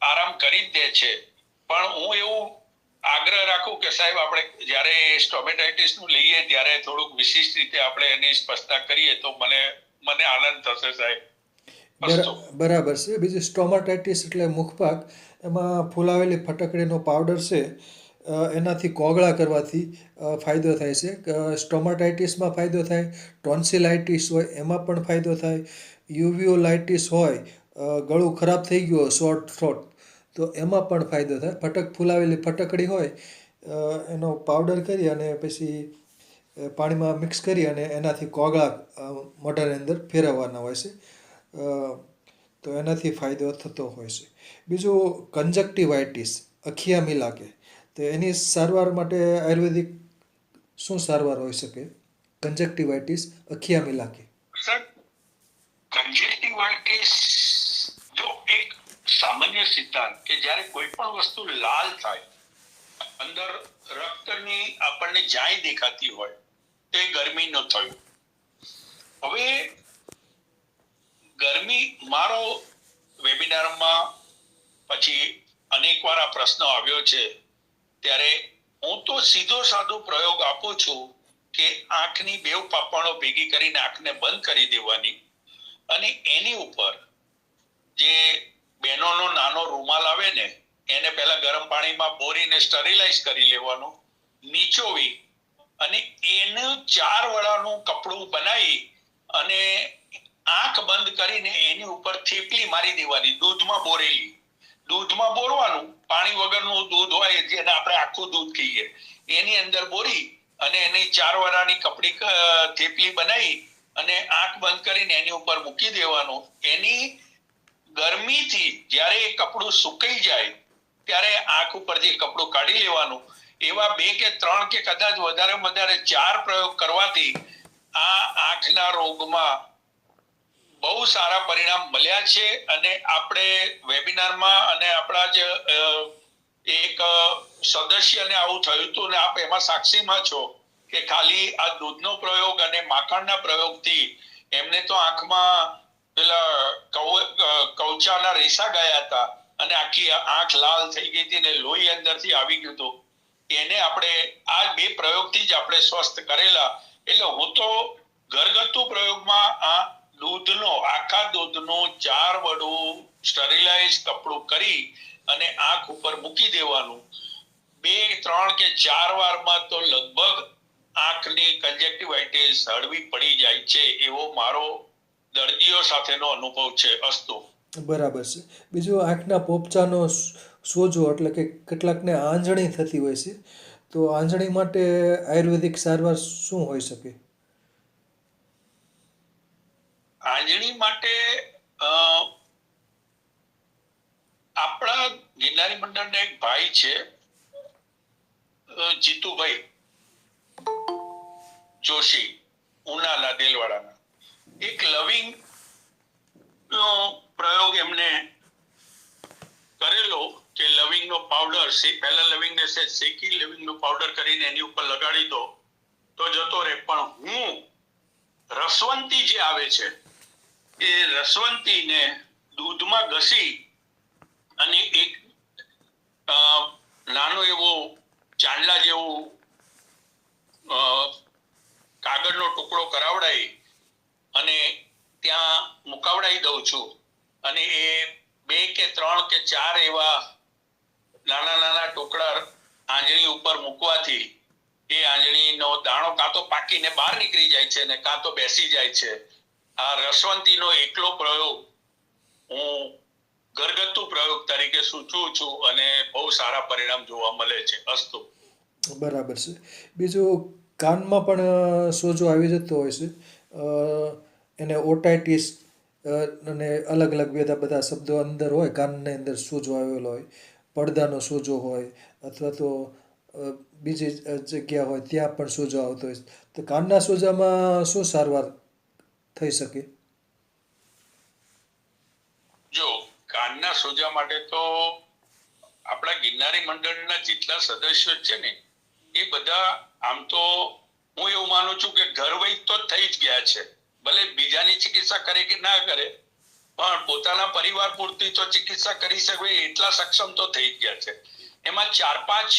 B: આરામ કરી જ દે છે. પણ હું એવું આગ્રહ રાખું કે સાહેબ આપણે જ્યારે સ્ટોમેટાઇટિસનું લઈએ ત્યારે થોડુંક વિશિષ્ટ રીતે આપણે એની સ્પષ્ટતા કરીએ તો મને આનંદ થશે સાહેબ.
A: બરાબર છે. બીજું સ્ટોમાટાઇટિસ એટલે મુખપાક, એમાં ફૂલાવેલી ફટકડીનો પાવડર છે, એનાથી કોગળા કરવાથી ફાયદો થાય છે. સ્ટોમાટાઇટિસમાં ફાયદો થાય, ટોન્સિલાઇટિસ હોય એમાં પણ ફાયદો થાય, યુવિયોલાઇટિસ હોય, ગળું ખરાબ થઈ ગયું હોય, શોર્ટ થ્રોટ, તો એમાં પણ ફાયદો થાય. ફૂલાવેલી ફટકડી હોય એનો પાવડર કરી અને પછી પાણીમાં મિક્સ કરી અને એનાથી કોગળા મોઢાની અંદર ફેરવવાના હોય છે. તો એનાથી ફાયદો થતો હોય છે. બીજું કંજક્ટિવાઇટિસ, અખિયા મિલાકે, તો એની સારવાર માટે આયુર્વેદિક શું સારવાર હોઈ શકે? કંજક્ટિવાઇટિસ, અખિયા મિલાકે.
B: સર, કન્જેક્ટિવાઇટિસ જો એક સામાન્ય સિદ્ધાંત કે જ્યારે કોઈ પણ વસ્તુ લાલ થાય, અંદર રક્તની આપણને જાય દેખાતી હોય, તે ગરમી ન થયું. હવે ગરમી, મારો વેબિનારમાં પછી અનેક વાર આ પ્રશ્ન આવ્યો છે, ત્યારે હું તો સીધો સાધો પ્રયોગ આપું છું કે આંખની બેવ પાપણો ભેગી કરીને આંખને બંધ કરી દેવાની અને એની ઉપર જે બહેનોનો નાનો રૂમાલ આવે ને એને પહેલા ગરમ પાણીમાં બોરીને સ્ટરીલાઇઝ કરી લેવાનું, નીચોવી અને એનું 4 વડાનું કપડું બનાવી અને આંખ બંધ કરીને એની ઉપર થેપલી મારી દેવાની, દૂધમાં બોરવાનું, પાણી વગરનું દૂધ હોય જેને આપણે આખું દૂધ કહીએ, એની અંદર બોરી અને એની 4 વડાની કપડી થેપલી બનાવી અને આંખ બંધ કરીને એની ઉપર મૂકી દેવાનું. એની ગરમીથી જ્યારે એ કપડું સુકાઈ જાય ત્યારે આંખ ઉપરથી કપડું કાઢી લેવાનું. એવા 2 કે 3 કે કદાચ વધારેમાં વધારે 4 પ્રયોગ કરવાથી આ આંખના રોગમાં બહુ સારા પરિણામ મળ્યા છે. અને આપણે વેબિનારમાં અને આપણા જ એક સદસ્યને આવું થયું હતું ને આપ એમાં સાક્ષીમાં છો કે ખાલી આ દૂધનો પ્રયોગ અને માખણના પ્રયોગથી એમને તો આંખમાં પેલા કવચાના રેસા ગયા હતા અને આખી આંખ લાલ થઈ ગઈ હતી ને લોહી અંદરથી આવી ગયું હતું. એને આપણે આ 2 પ્રયોગથી જ આપણે સ્વસ્થ કરેલા. એટલે હું તો ઘરગથ્થુ પ્રયોગમાં આ આખા દૂધનું 4 વડું સ્ટરીલાઇઝ કપડું કરી અને આંખ ઉપર મૂકી દેવાનું. 2, 3 કે 4 વારમાં તો લગભગ આંખની કંજક્ટિવાઇટિસ હળવી પડી જાય છે, એવો મારો દર્દીઓ સાથેનો અનુભવ છે. અસ્તુ.
A: બરાબર છે. બીજું આંખના પોપચાનો સોજો, એટલે કે કેટલાકને આંજણી થતી હોય છે, તો આંજણી માટે આયુર્વેદિક સારવાર શું હોઈ શકે?
B: આંજણી માટે આપણા ગિરનારી મંડળના એક ભાઈ છે, જીતુભાઈ જોશી, ઉનાના દેલવાડાના, એક લવિંગ નો પ્રયોગ એમને કરેલો કે લવિંગનો પાવડર, પહેલા લવિંગને શેકી લવિંગનો પાવડર કરીને એની ઉપર લગાડી દો તો જતો રહે. પણ હું રસવંતી જે આવે છે એ રસવંતીને દૂધમાં ઘસી અને એક નાનો એવો ચાંદલા જેવું કાગળનો ટુકડો કરાવડાવી અને ત્યાં મુકાવડાવી દઉં છું. અને એ 2 કે 3 કે 4 એવા નાના નાના ટુકડા આંજણી ઉપર મૂકવાથી એ આંજણીનો દાણો કાં તો પાકીને બહાર નીકળી જાય છે ને કાં તો બેસી જાય છે. આ રસવંતીનો એકલો પ્રયોગ હું ઘરગથ્થુ પ્રયોગ તરીકે સૂચવું છું અને બહુ સારા પરિણામ જોવા મળે છે. અસ્તુ.
A: બરાબર છે. બીજું કાનમાં પણ સોજો આવી જતો હોય છે, એને ઓટાઇટિસ અને અલગ અલગ બધા શબ્દો અંદર હોય, કાનની અંદર સોજો આવેલો હોય, પડદાનો સોજો હોય અથવા તો બીજી જગ્યા હોય ત્યાં પણ સોજો આવતો હોય. તો કાનના સોજામાં શું સારવાર થઈ શકે?
B: જો કાનના સોજા માટે તો આપણા ગિરનારી મંડળના જેટલા સદસ્યો છે ને એ બધા આમ તો હું એવું માનું છું કે ઘરવૈદ તો થઈ જ ગયા છે. ભલે બીજાની ચિકિત્સા કરે કે ના કરે, પણ પોતાના પરિવાર પૂરતી તો ચિકિત્સા કરી શકે એટલા સક્ષમ તો થઈ જ ગયા છે. એમાં 4-5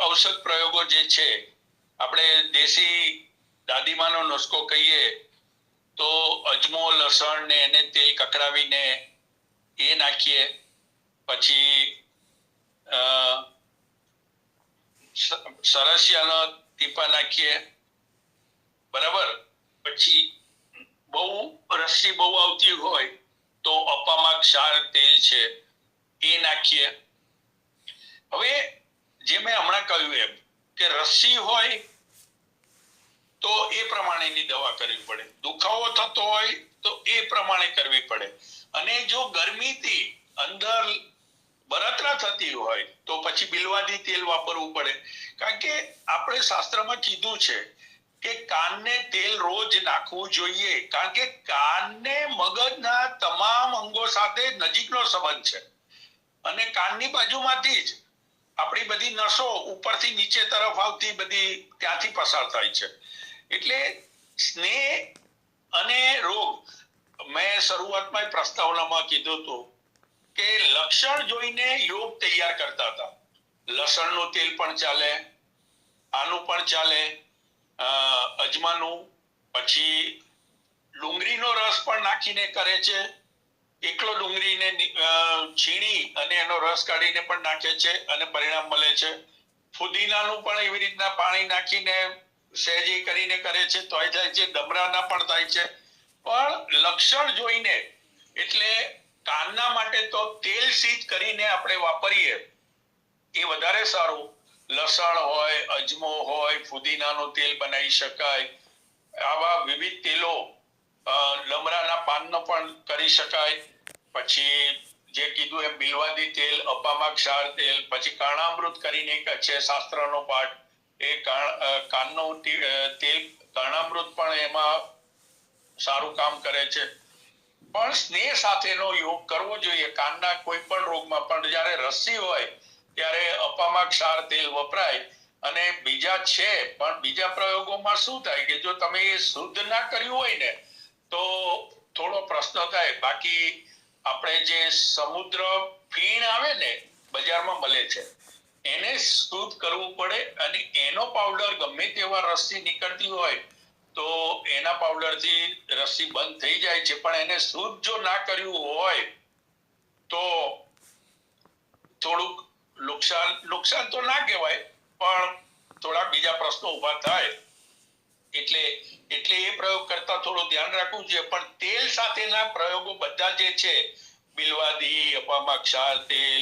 B: ઔષધ પ્રયોગો જે છે, આપણે દેશી દાદીમાનો નુસ્ખો કહીએ તો અજમો, લસણ ને એને તેલ કકડાવીને એ નાખીએ. પછી સરસિયાના ટીપા નાખીએ, બરાબર. પછી રસી બહુ આવતી હોય તો અપામાં ક્ષાર તેલ છે એ નાખીએ. હવે જે મેં હમણાં કહ્યું એમ કે રસી હોય તો એ પ્રમાણેની દવા કરવી પડે, દુખાવો થતો હોય તો એ પ્રમાણે કરવી પડે, અને જો ગરમીથી અંદર બળતરા થતી હોય તો પછી બિલવાદી તેલ વાપરવું પડે. કારણ કે આપણે શાસ્ત્રમાં કીધું છે કે કાનને તેલ રોજ નાખવું જોઈએ, કારણ કે કાનને મગજના તમામ અંગો સાથે નજીકનો સંબંધ છે, અને કાનની બાજુમાંથી જ આપણી બધી નસો ઉપરથી નીચે તરફ આવતી બધી ત્યાંથી પસાર થાય છે. એટલે સ્નેહ અને રોગ, મેં શરૂઆતમાં પ્રસ્તાવનામાં કીધું હતું કે લક્ષણ જોઈને યોગ તૈયાર કરતા હતા. લસણનું તેલ પણ ચાલે, આનું પણ ચાલે, અજમાનું, પછી ડુંગળીનો રસ પણ નાખીને કરે છે, એકલો ડુંગળીને છીણી અને એનો રસ કાઢીને પણ નાખે છે અને પરિણામ મળે છે. ફુદીનાનું પણ એવી રીતના પાણી નાખીને સહેજી કરીને કરે છે તોય થાય છે, ડમરાના પણ થાય છે. પણ લક્ષણ જોઈને, એટલે કાનના માટે તો તેલ સીધ કરીને આપણે વાપરીએ એ વધારે સારું. લસણ હોય, અજમો હોય, ફુદીનાનું તેલ બનાવી શકાય, આવા વિવિધ તેલો, લમરાના પાનનો પણ કરી શકાય. પછી જે કીધું એમ બિલવાદી તેલ, અપામાં ક્ષાર તેલ, પછી કર્ણામૃત કરીને એક છે શાસ્ત્રનો પાઠ, એ કાનનું તેલ કર્ણામૃત પણ એમાં સારું કામ કરે છે. પણ સ્નેહ સાથેનો યોગ કરવો જોઈએ કાનના કોઈ પણ રોગમાં. પણ જ્યારે રસી હોય ત્યારે અપામાં ક્ષાર તેલ વપરાય. અને બીજા છે, પણ બીજા પ્રયોગોમાં શું થાય કે જો તમે એ શુદ્ધ ના કર્યું હોય ને તો થોડો પ્રશ્ન થાય. બાકી આપણે જે સમુદ્ર ફીણ આવે ને બજારમાં મળે છે એને શુદ્ધ કરવું પડે, અને એનો પાવડર ગમે તેવા રસથી નીકળતી હોય તો એના પાવડર થી રસી બંધ થઈ જાય છે. પણ એને શુદ્ધ જો ના કર્યું હોય તો થોડુંક નુકસાન તો ના કહેવાય, પણ થોડા બીજા પ્રશ્નો ઉભા થાય. એટલે એ પ્રયોગ કરતા થોડું ધ્યાન રાખવું જોઈએ. પણ તેલ સાથેના પ્રયોગો બધા જે છે, બિલવાદી, અપામાં ક્ષાર તેલ,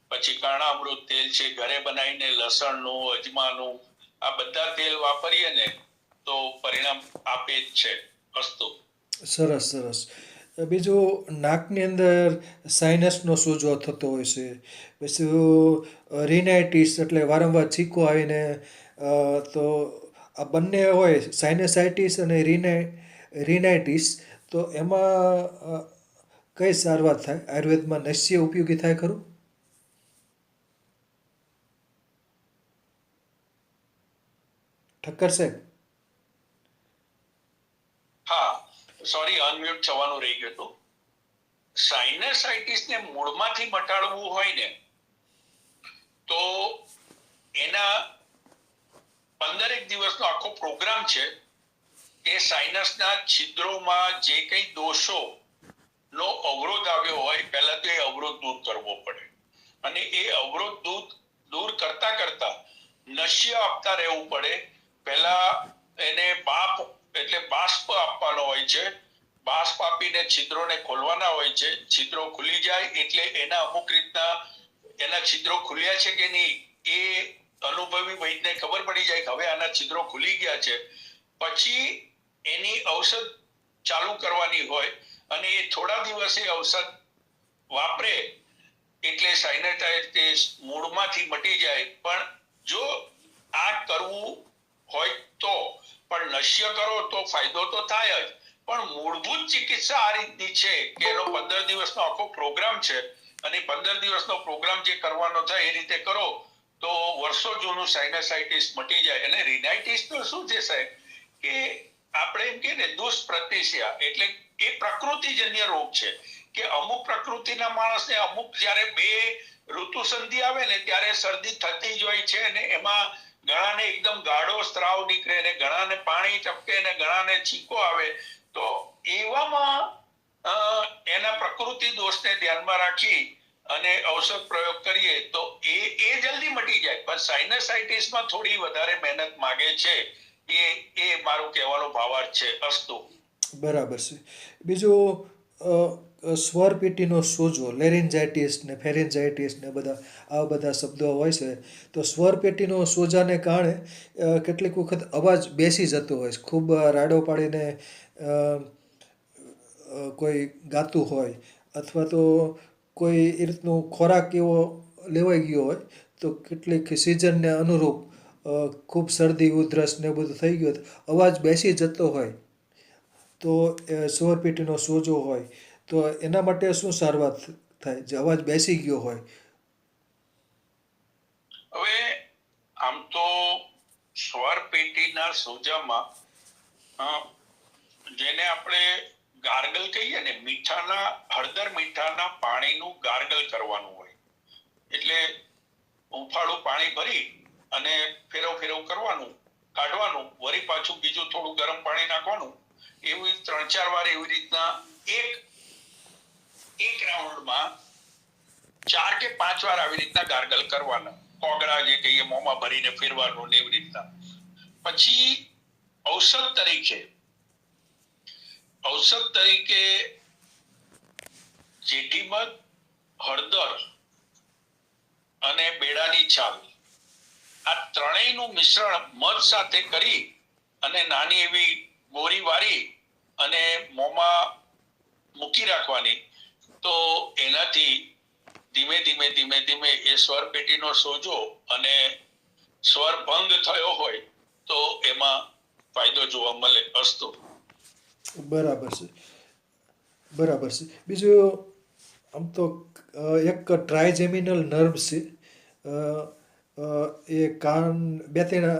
B: પછી કર્ણામૃત તેલ છે ઘરે બનાવીને, લસણનું, અજમાનું, આ બધા તેલ વાપરીએ ને તો પરિણામ આપે જ છે. અસ્તુ.
A: સરસ સરસ. બીજું નાકની અંદર સાઇનસનો સોજો થતો હોય છે, પછી રિનાઇટિસ એટલે વારંવાર છીકો આવીને, તો આ બંને હોય સાઇનસાઇટિસ અને રિનાઇટિસ, તો એમાં કઈ સારવાર થાય? આયુર્વેદમાં નસ્ય ઉપયોગી થાય ખરું? ઠક્કર સાહેબ.
B: હા, સોરી, અનમ્યુટ થવાનું રહી ગયું હતું. સાઇનસાઇટિસ ને મૂળમાંથી મટાડવું હોય ને તો એના 15 દિવસનો આખો પ્રોગ્રામ છે. એ સાઇનસના છિદ્રોમાં જે કઈ દોષો નો અવરોધ આવ્યો હોય પહેલા તો એ અવરોધ દૂર કરવો પડે, અને એ અવરોધ દૂર કરતા કરતા નશ્ય આપતા રહેવું પડે. પહેલા એને બાષ્પ આપવાનો હોય છે. બાષ્પ આપીને છિદ્રોને ખોલવાના હોય છે. છિદ્રો ખુલી જાય એટલે એના અમુક રીતના એના છિદ્રો ખુલ્યા છે કે નહીં એ અનુભવી વૈદને ખબર પડી જાય કે હવે આના છિદ્રો ખુલી ગયા છે. પછી એની ઔષધ ચાલુ કરવાની હોય, અને એ થોડા દિવસે ઔષધ વાપરે એટલે સાઇનસાઇટિસ મૂળમાંથી મટી જાય. પણ જો આ કરવું હોય તો, પણ નશ્ય કરો તો ફાયદો તો થાય જ. પણ મૂળભૂત ચિકિત્સા આ રીતની છે કે એનો 15 દિવસનો આખો પ્રોગ્રામ છે, અને 15 દિવસનો પ્રોગ્રામ જે કરવાનો થાય એ રીતે કરો તો વર્ષો જૂનું સાઇનસાઇટિસ મટી જાય. અને રિનાઇટિસ તો શું છે સાહેબ કે આપણે એમ કે ને દુષ્પ્રતિષ્યા, એટલે એ પ્રકૃતિજન્ય રોગ છે કે અમુક પ્રકૃતિના માણસને અમુક જ્યારે 2 ઋતુ સંધિ આવે ને ત્યારે શરદી થતી જ હોય છે, અને એમાં ઘણાને એકદમ ગાઢો સ્ત્રાવ નીકળે, ને ઘણાને પાણી ટપકે, ને ઘણાને છીકો આવે. તો એવામાં એના પ્રકૃતિ દોષને ધ્યાનમાં રાખી અને ઔષધ પ્રયોગ કરીએ તો એ જલ્દી મટી જાય, પણ સાઇનસાઇટિસમાં થોડી વધારે મહેનત માગે છે. એ મારું કહેવાનો ભાવાર્થ છે. અસ્તુ.
A: બરાબર છે. બીજું સ્વરપેટીનો સોજો, લેરિન્જાઇટિસ ને ફેરિન્જાઇટિસ ને આવા બધા શબ્દો હોય છે. તો સ્વરપેટીનો સોજાને કારણે કેટલીક વખત અવાજ બેસી જતો હોય છે. ખૂબ રાડો પાડીને કોઈ ગાતું હોય, અથવા તો કોઈ એ રીતનું ખોરાક એવો લેવાઈ ગયો હોય, તો કેટલીક સિઝનને અનુરૂપ ખૂબ શરદી ઉધરસ ને બધું થઈ ગયું હોય, અવાજ બેસી જતો હોય, તો સ્વરપેટીનો સોજો હોય, તો એના માટે શું સારવાર થાય જે અવાજ બેસી ગયો હોય?
B: હવે આમ તો સ્વર પેટીના સોજામાં જેને આપણે ગાર્ગલ કહીએ ને, હળદર મીઠાના પાણીનું ગાર્ગલ કરવાનું હોય. એટલે હુંફાળું પાણી ભરી અને ફેરવ કરવાનું, કાઢવાનું, વળી પાછું બીજું થોડું ગરમ પાણી નાખવાનું. એવી 3-4 વાર એવી રીતના એક રાઉન્ડમાં 4 કે 5 વાર આવી રીતના ગાર્ગલ કરવાના. કોગળા જે કહીએ મોંમાં ભરીને ફેરવાનું ને એવી રીતના. પછી ઔષધ તરીકે જેઠીમધ, હળદર અને બેડાની છાલ, આ ત્રણેયનું મિશ્રણ મધ સાથે કરી અને નાની એવી ગોરી વારી અને મોંમાં મૂકી રાખવાની. તો એનાથી ધીમે ધીમે એ સ્વર પેટીનો સોજો અને સ્વર ભંગ થયો હોય તો એમાં ફાયદો જોવા મળે. અસ્તુ.
A: બરાબર છે. બરાબર છે. બીજું આમ તો એક ટ્રાયજેમિનલ નર્વ છે. એ કાન 2-3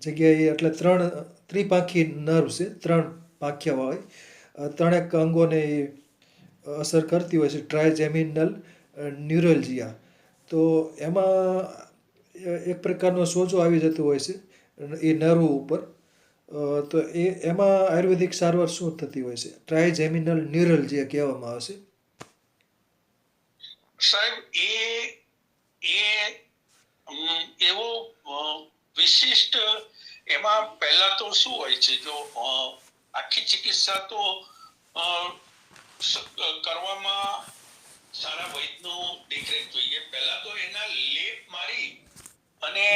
A: જગ્યાએ, એટલે 3 ત્રિપાંખી નર્વ છે, 3 પાંખિયા હોય, 3 અંગોને એ અસર કરતી હોય છે, ટ્રાયજેમિનલ ન્યુરલ્જિયા. તો એમાં એક પ્રકારનો સોજો આવી જતો હોય છે એ નર્વ ઉપર. તો એમાં આયુર્વેદિક સારવાર શું થતી હોય છે? ટ્રાયજેમિનલ ન્યુરલ્જિયા કહેવામાં આવે છે.
B: સાહેબ, એવો વિશિષ્ટ, એમાં પહેલા તો શું હોય છે, જો આખી ચિકિત્સા તો કરવામાં સારા વૈદનું દેખરેખ જોઈએ. પહેલા તો એના લેપ મારી અને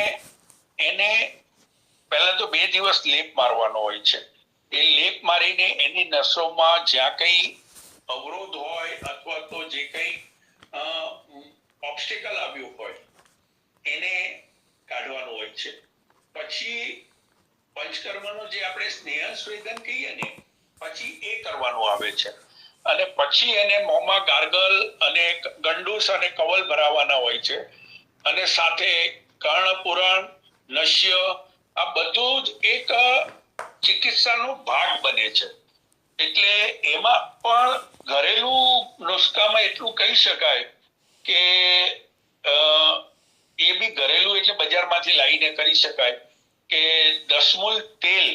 B: એને પહેલા તો 2 દિવસ લેપ મારવાનો હોય છે. એ લેપ મારીને એની નસોમાં જ્યાં કઈ અવરોધ હોય અથવા તો જે કઈ ઓબ્સ્ટેકલ આવ્યું હોય એને કાઢવાનું હોય છે. પછી પંચકર્મનો જે આપણે સ્નેહસ્વેદન કહીએ ને, પછી એ કરવાનું આવે છે. અને પછી એને મોંમાં ગાર્ગલ અને ગંડૂસ અને કવલ ભરાવાના હોય છે. અને સાથે કર્ણપુરાણ, નશ્ય, આ બધું જ એક ચિકિત્સાનો ભાગ બને છે. એટલે એમાં પણ ઘરેલું નુસ્ખામાં એટલું કહી શકાય કે એ બી ઘરેલું એટલે બજારમાંથી લાવીને કરી શકાય કે દસમૂલ તેલ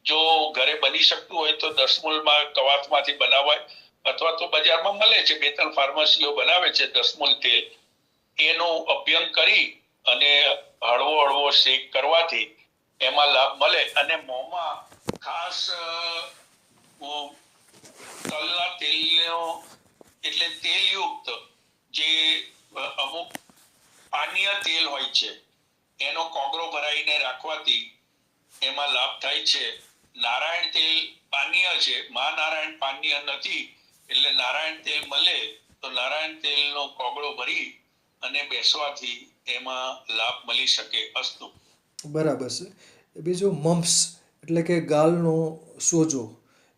B: જો ઘરે બની શકતું હોય તો દસમૂલમાં કવાથમાંથી બનાવાય, અથવા તો બજારમાં મળે છે, 2-3 ફાર્મસીઓ બનાવે છે દસમૂલ તેલ. એનો અભ્યંગ કરી અને હળવો શેક કરવાથી એમાં લાભ મળે. અને મોંમાં ખાસ તલના તેલનો, એટલે તેલયુક્ત જે અમુક પાનીય તેલ હોય છે એનો કોગળો ભરાઈને રાખવાથી એમાં લાભ થાય છે. નારાયણ તેલ પાનીય છે, મહાનારાયણ પાનીય નથી. એટલે નારાયણ તેલ મળે તો નારાયણ તેલનો કોગળો ભરી અને બેસવાથી એમાં લાભ મળી શકે. અસ્તુ.
A: બરાબર છે. બીજું મમ્પ્સ, એટલે કે ગાલનો સોજો,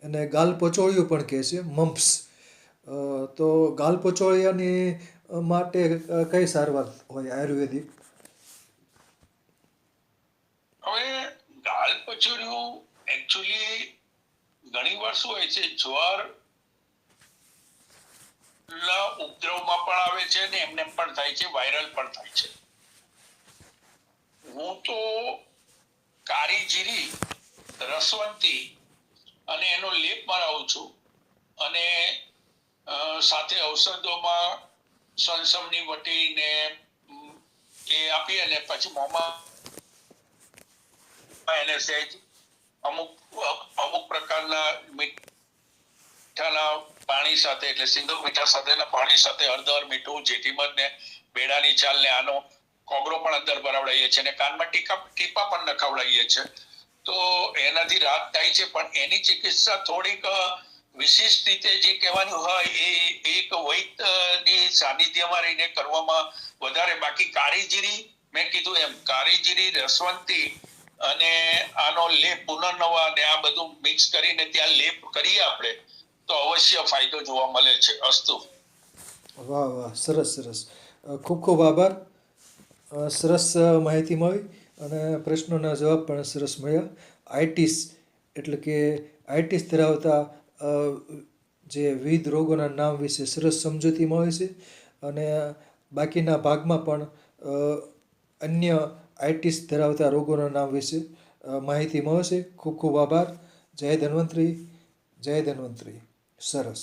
A: અને ગાલ પચોળિયું પણ કહે છે, મમ્પ્સ. તો ગાલ પચોળિયાની માટે કઈ સારવાર હોય આયુર્વેદિક?
B: હવે ગાલ પચોળિયું એકચ્યુઅલી ઘણી વાર શું હોય છે, જ્વર ઉપદ્રવમાં પણ આવે છે ને એમને પણ થાય છે, વાયરલ પણ થાય છે. હું તો કાળી જીરી, રસવંતી અને એનો લેપ મરાવું છું. અને સાથે ઔષધોમાં સંસમની વટીને એ આપી અને પછી મોંમાં એને સહેજ અમુક અમુક પ્રકારના મીઠાના પાણી સાથે એટલે સિંધુ મીઠા સાથેના પાણી સાથે હળદર મીઠું જેઠીમધ ને બેડાની ચાલ ને આનો કોગળો પણ અંદર ભરાવડાવીએ છીએ અને કાનમાં ટીપા પણ નખાવડાવીએ છીએ. તો એનાથી રાહત થાય છે, પણ એની ચિકિત્સા થોડીક વિશિષ્ટ રીતે જે કહેવાનું હોય એ એક વૈદ્યની સાનિધ્યમાં રહીને કરવામાં વધારે. બાકી કાળીજીરી મેં કીધું એમ કાળીજીરી, રસવંતી અને આનો લેપ પુનર્નવા અને આ બધું મિક્સ કરીને ત્યાં લેપ કરીએ આપણે તો અવશ્ય ફાયદો જોવા મળે છે. અસ્તુ.
A: વાહ વાહ, સરસ સરસ. ખૂબ ખૂબ આભાર. સરસ માહિતી મળી અને પ્રશ્નોના જવાબ પણ સરસ મળ્યા. આઈટીસ એટલે કે આઈટીસ ધરાવતા જે વિવિધ રોગોના નામ વિશે સરસ સમજૂતી મળે છે અને બાકીના ભાગમાં પણ અન્ય આઈટીસ ધરાવતા રોગોના નામ વિશે માહિતી મળશે. ખૂબ ખૂબ આભાર. જય ધન્વંતરી, જય ધન્વંતરી. સરસ.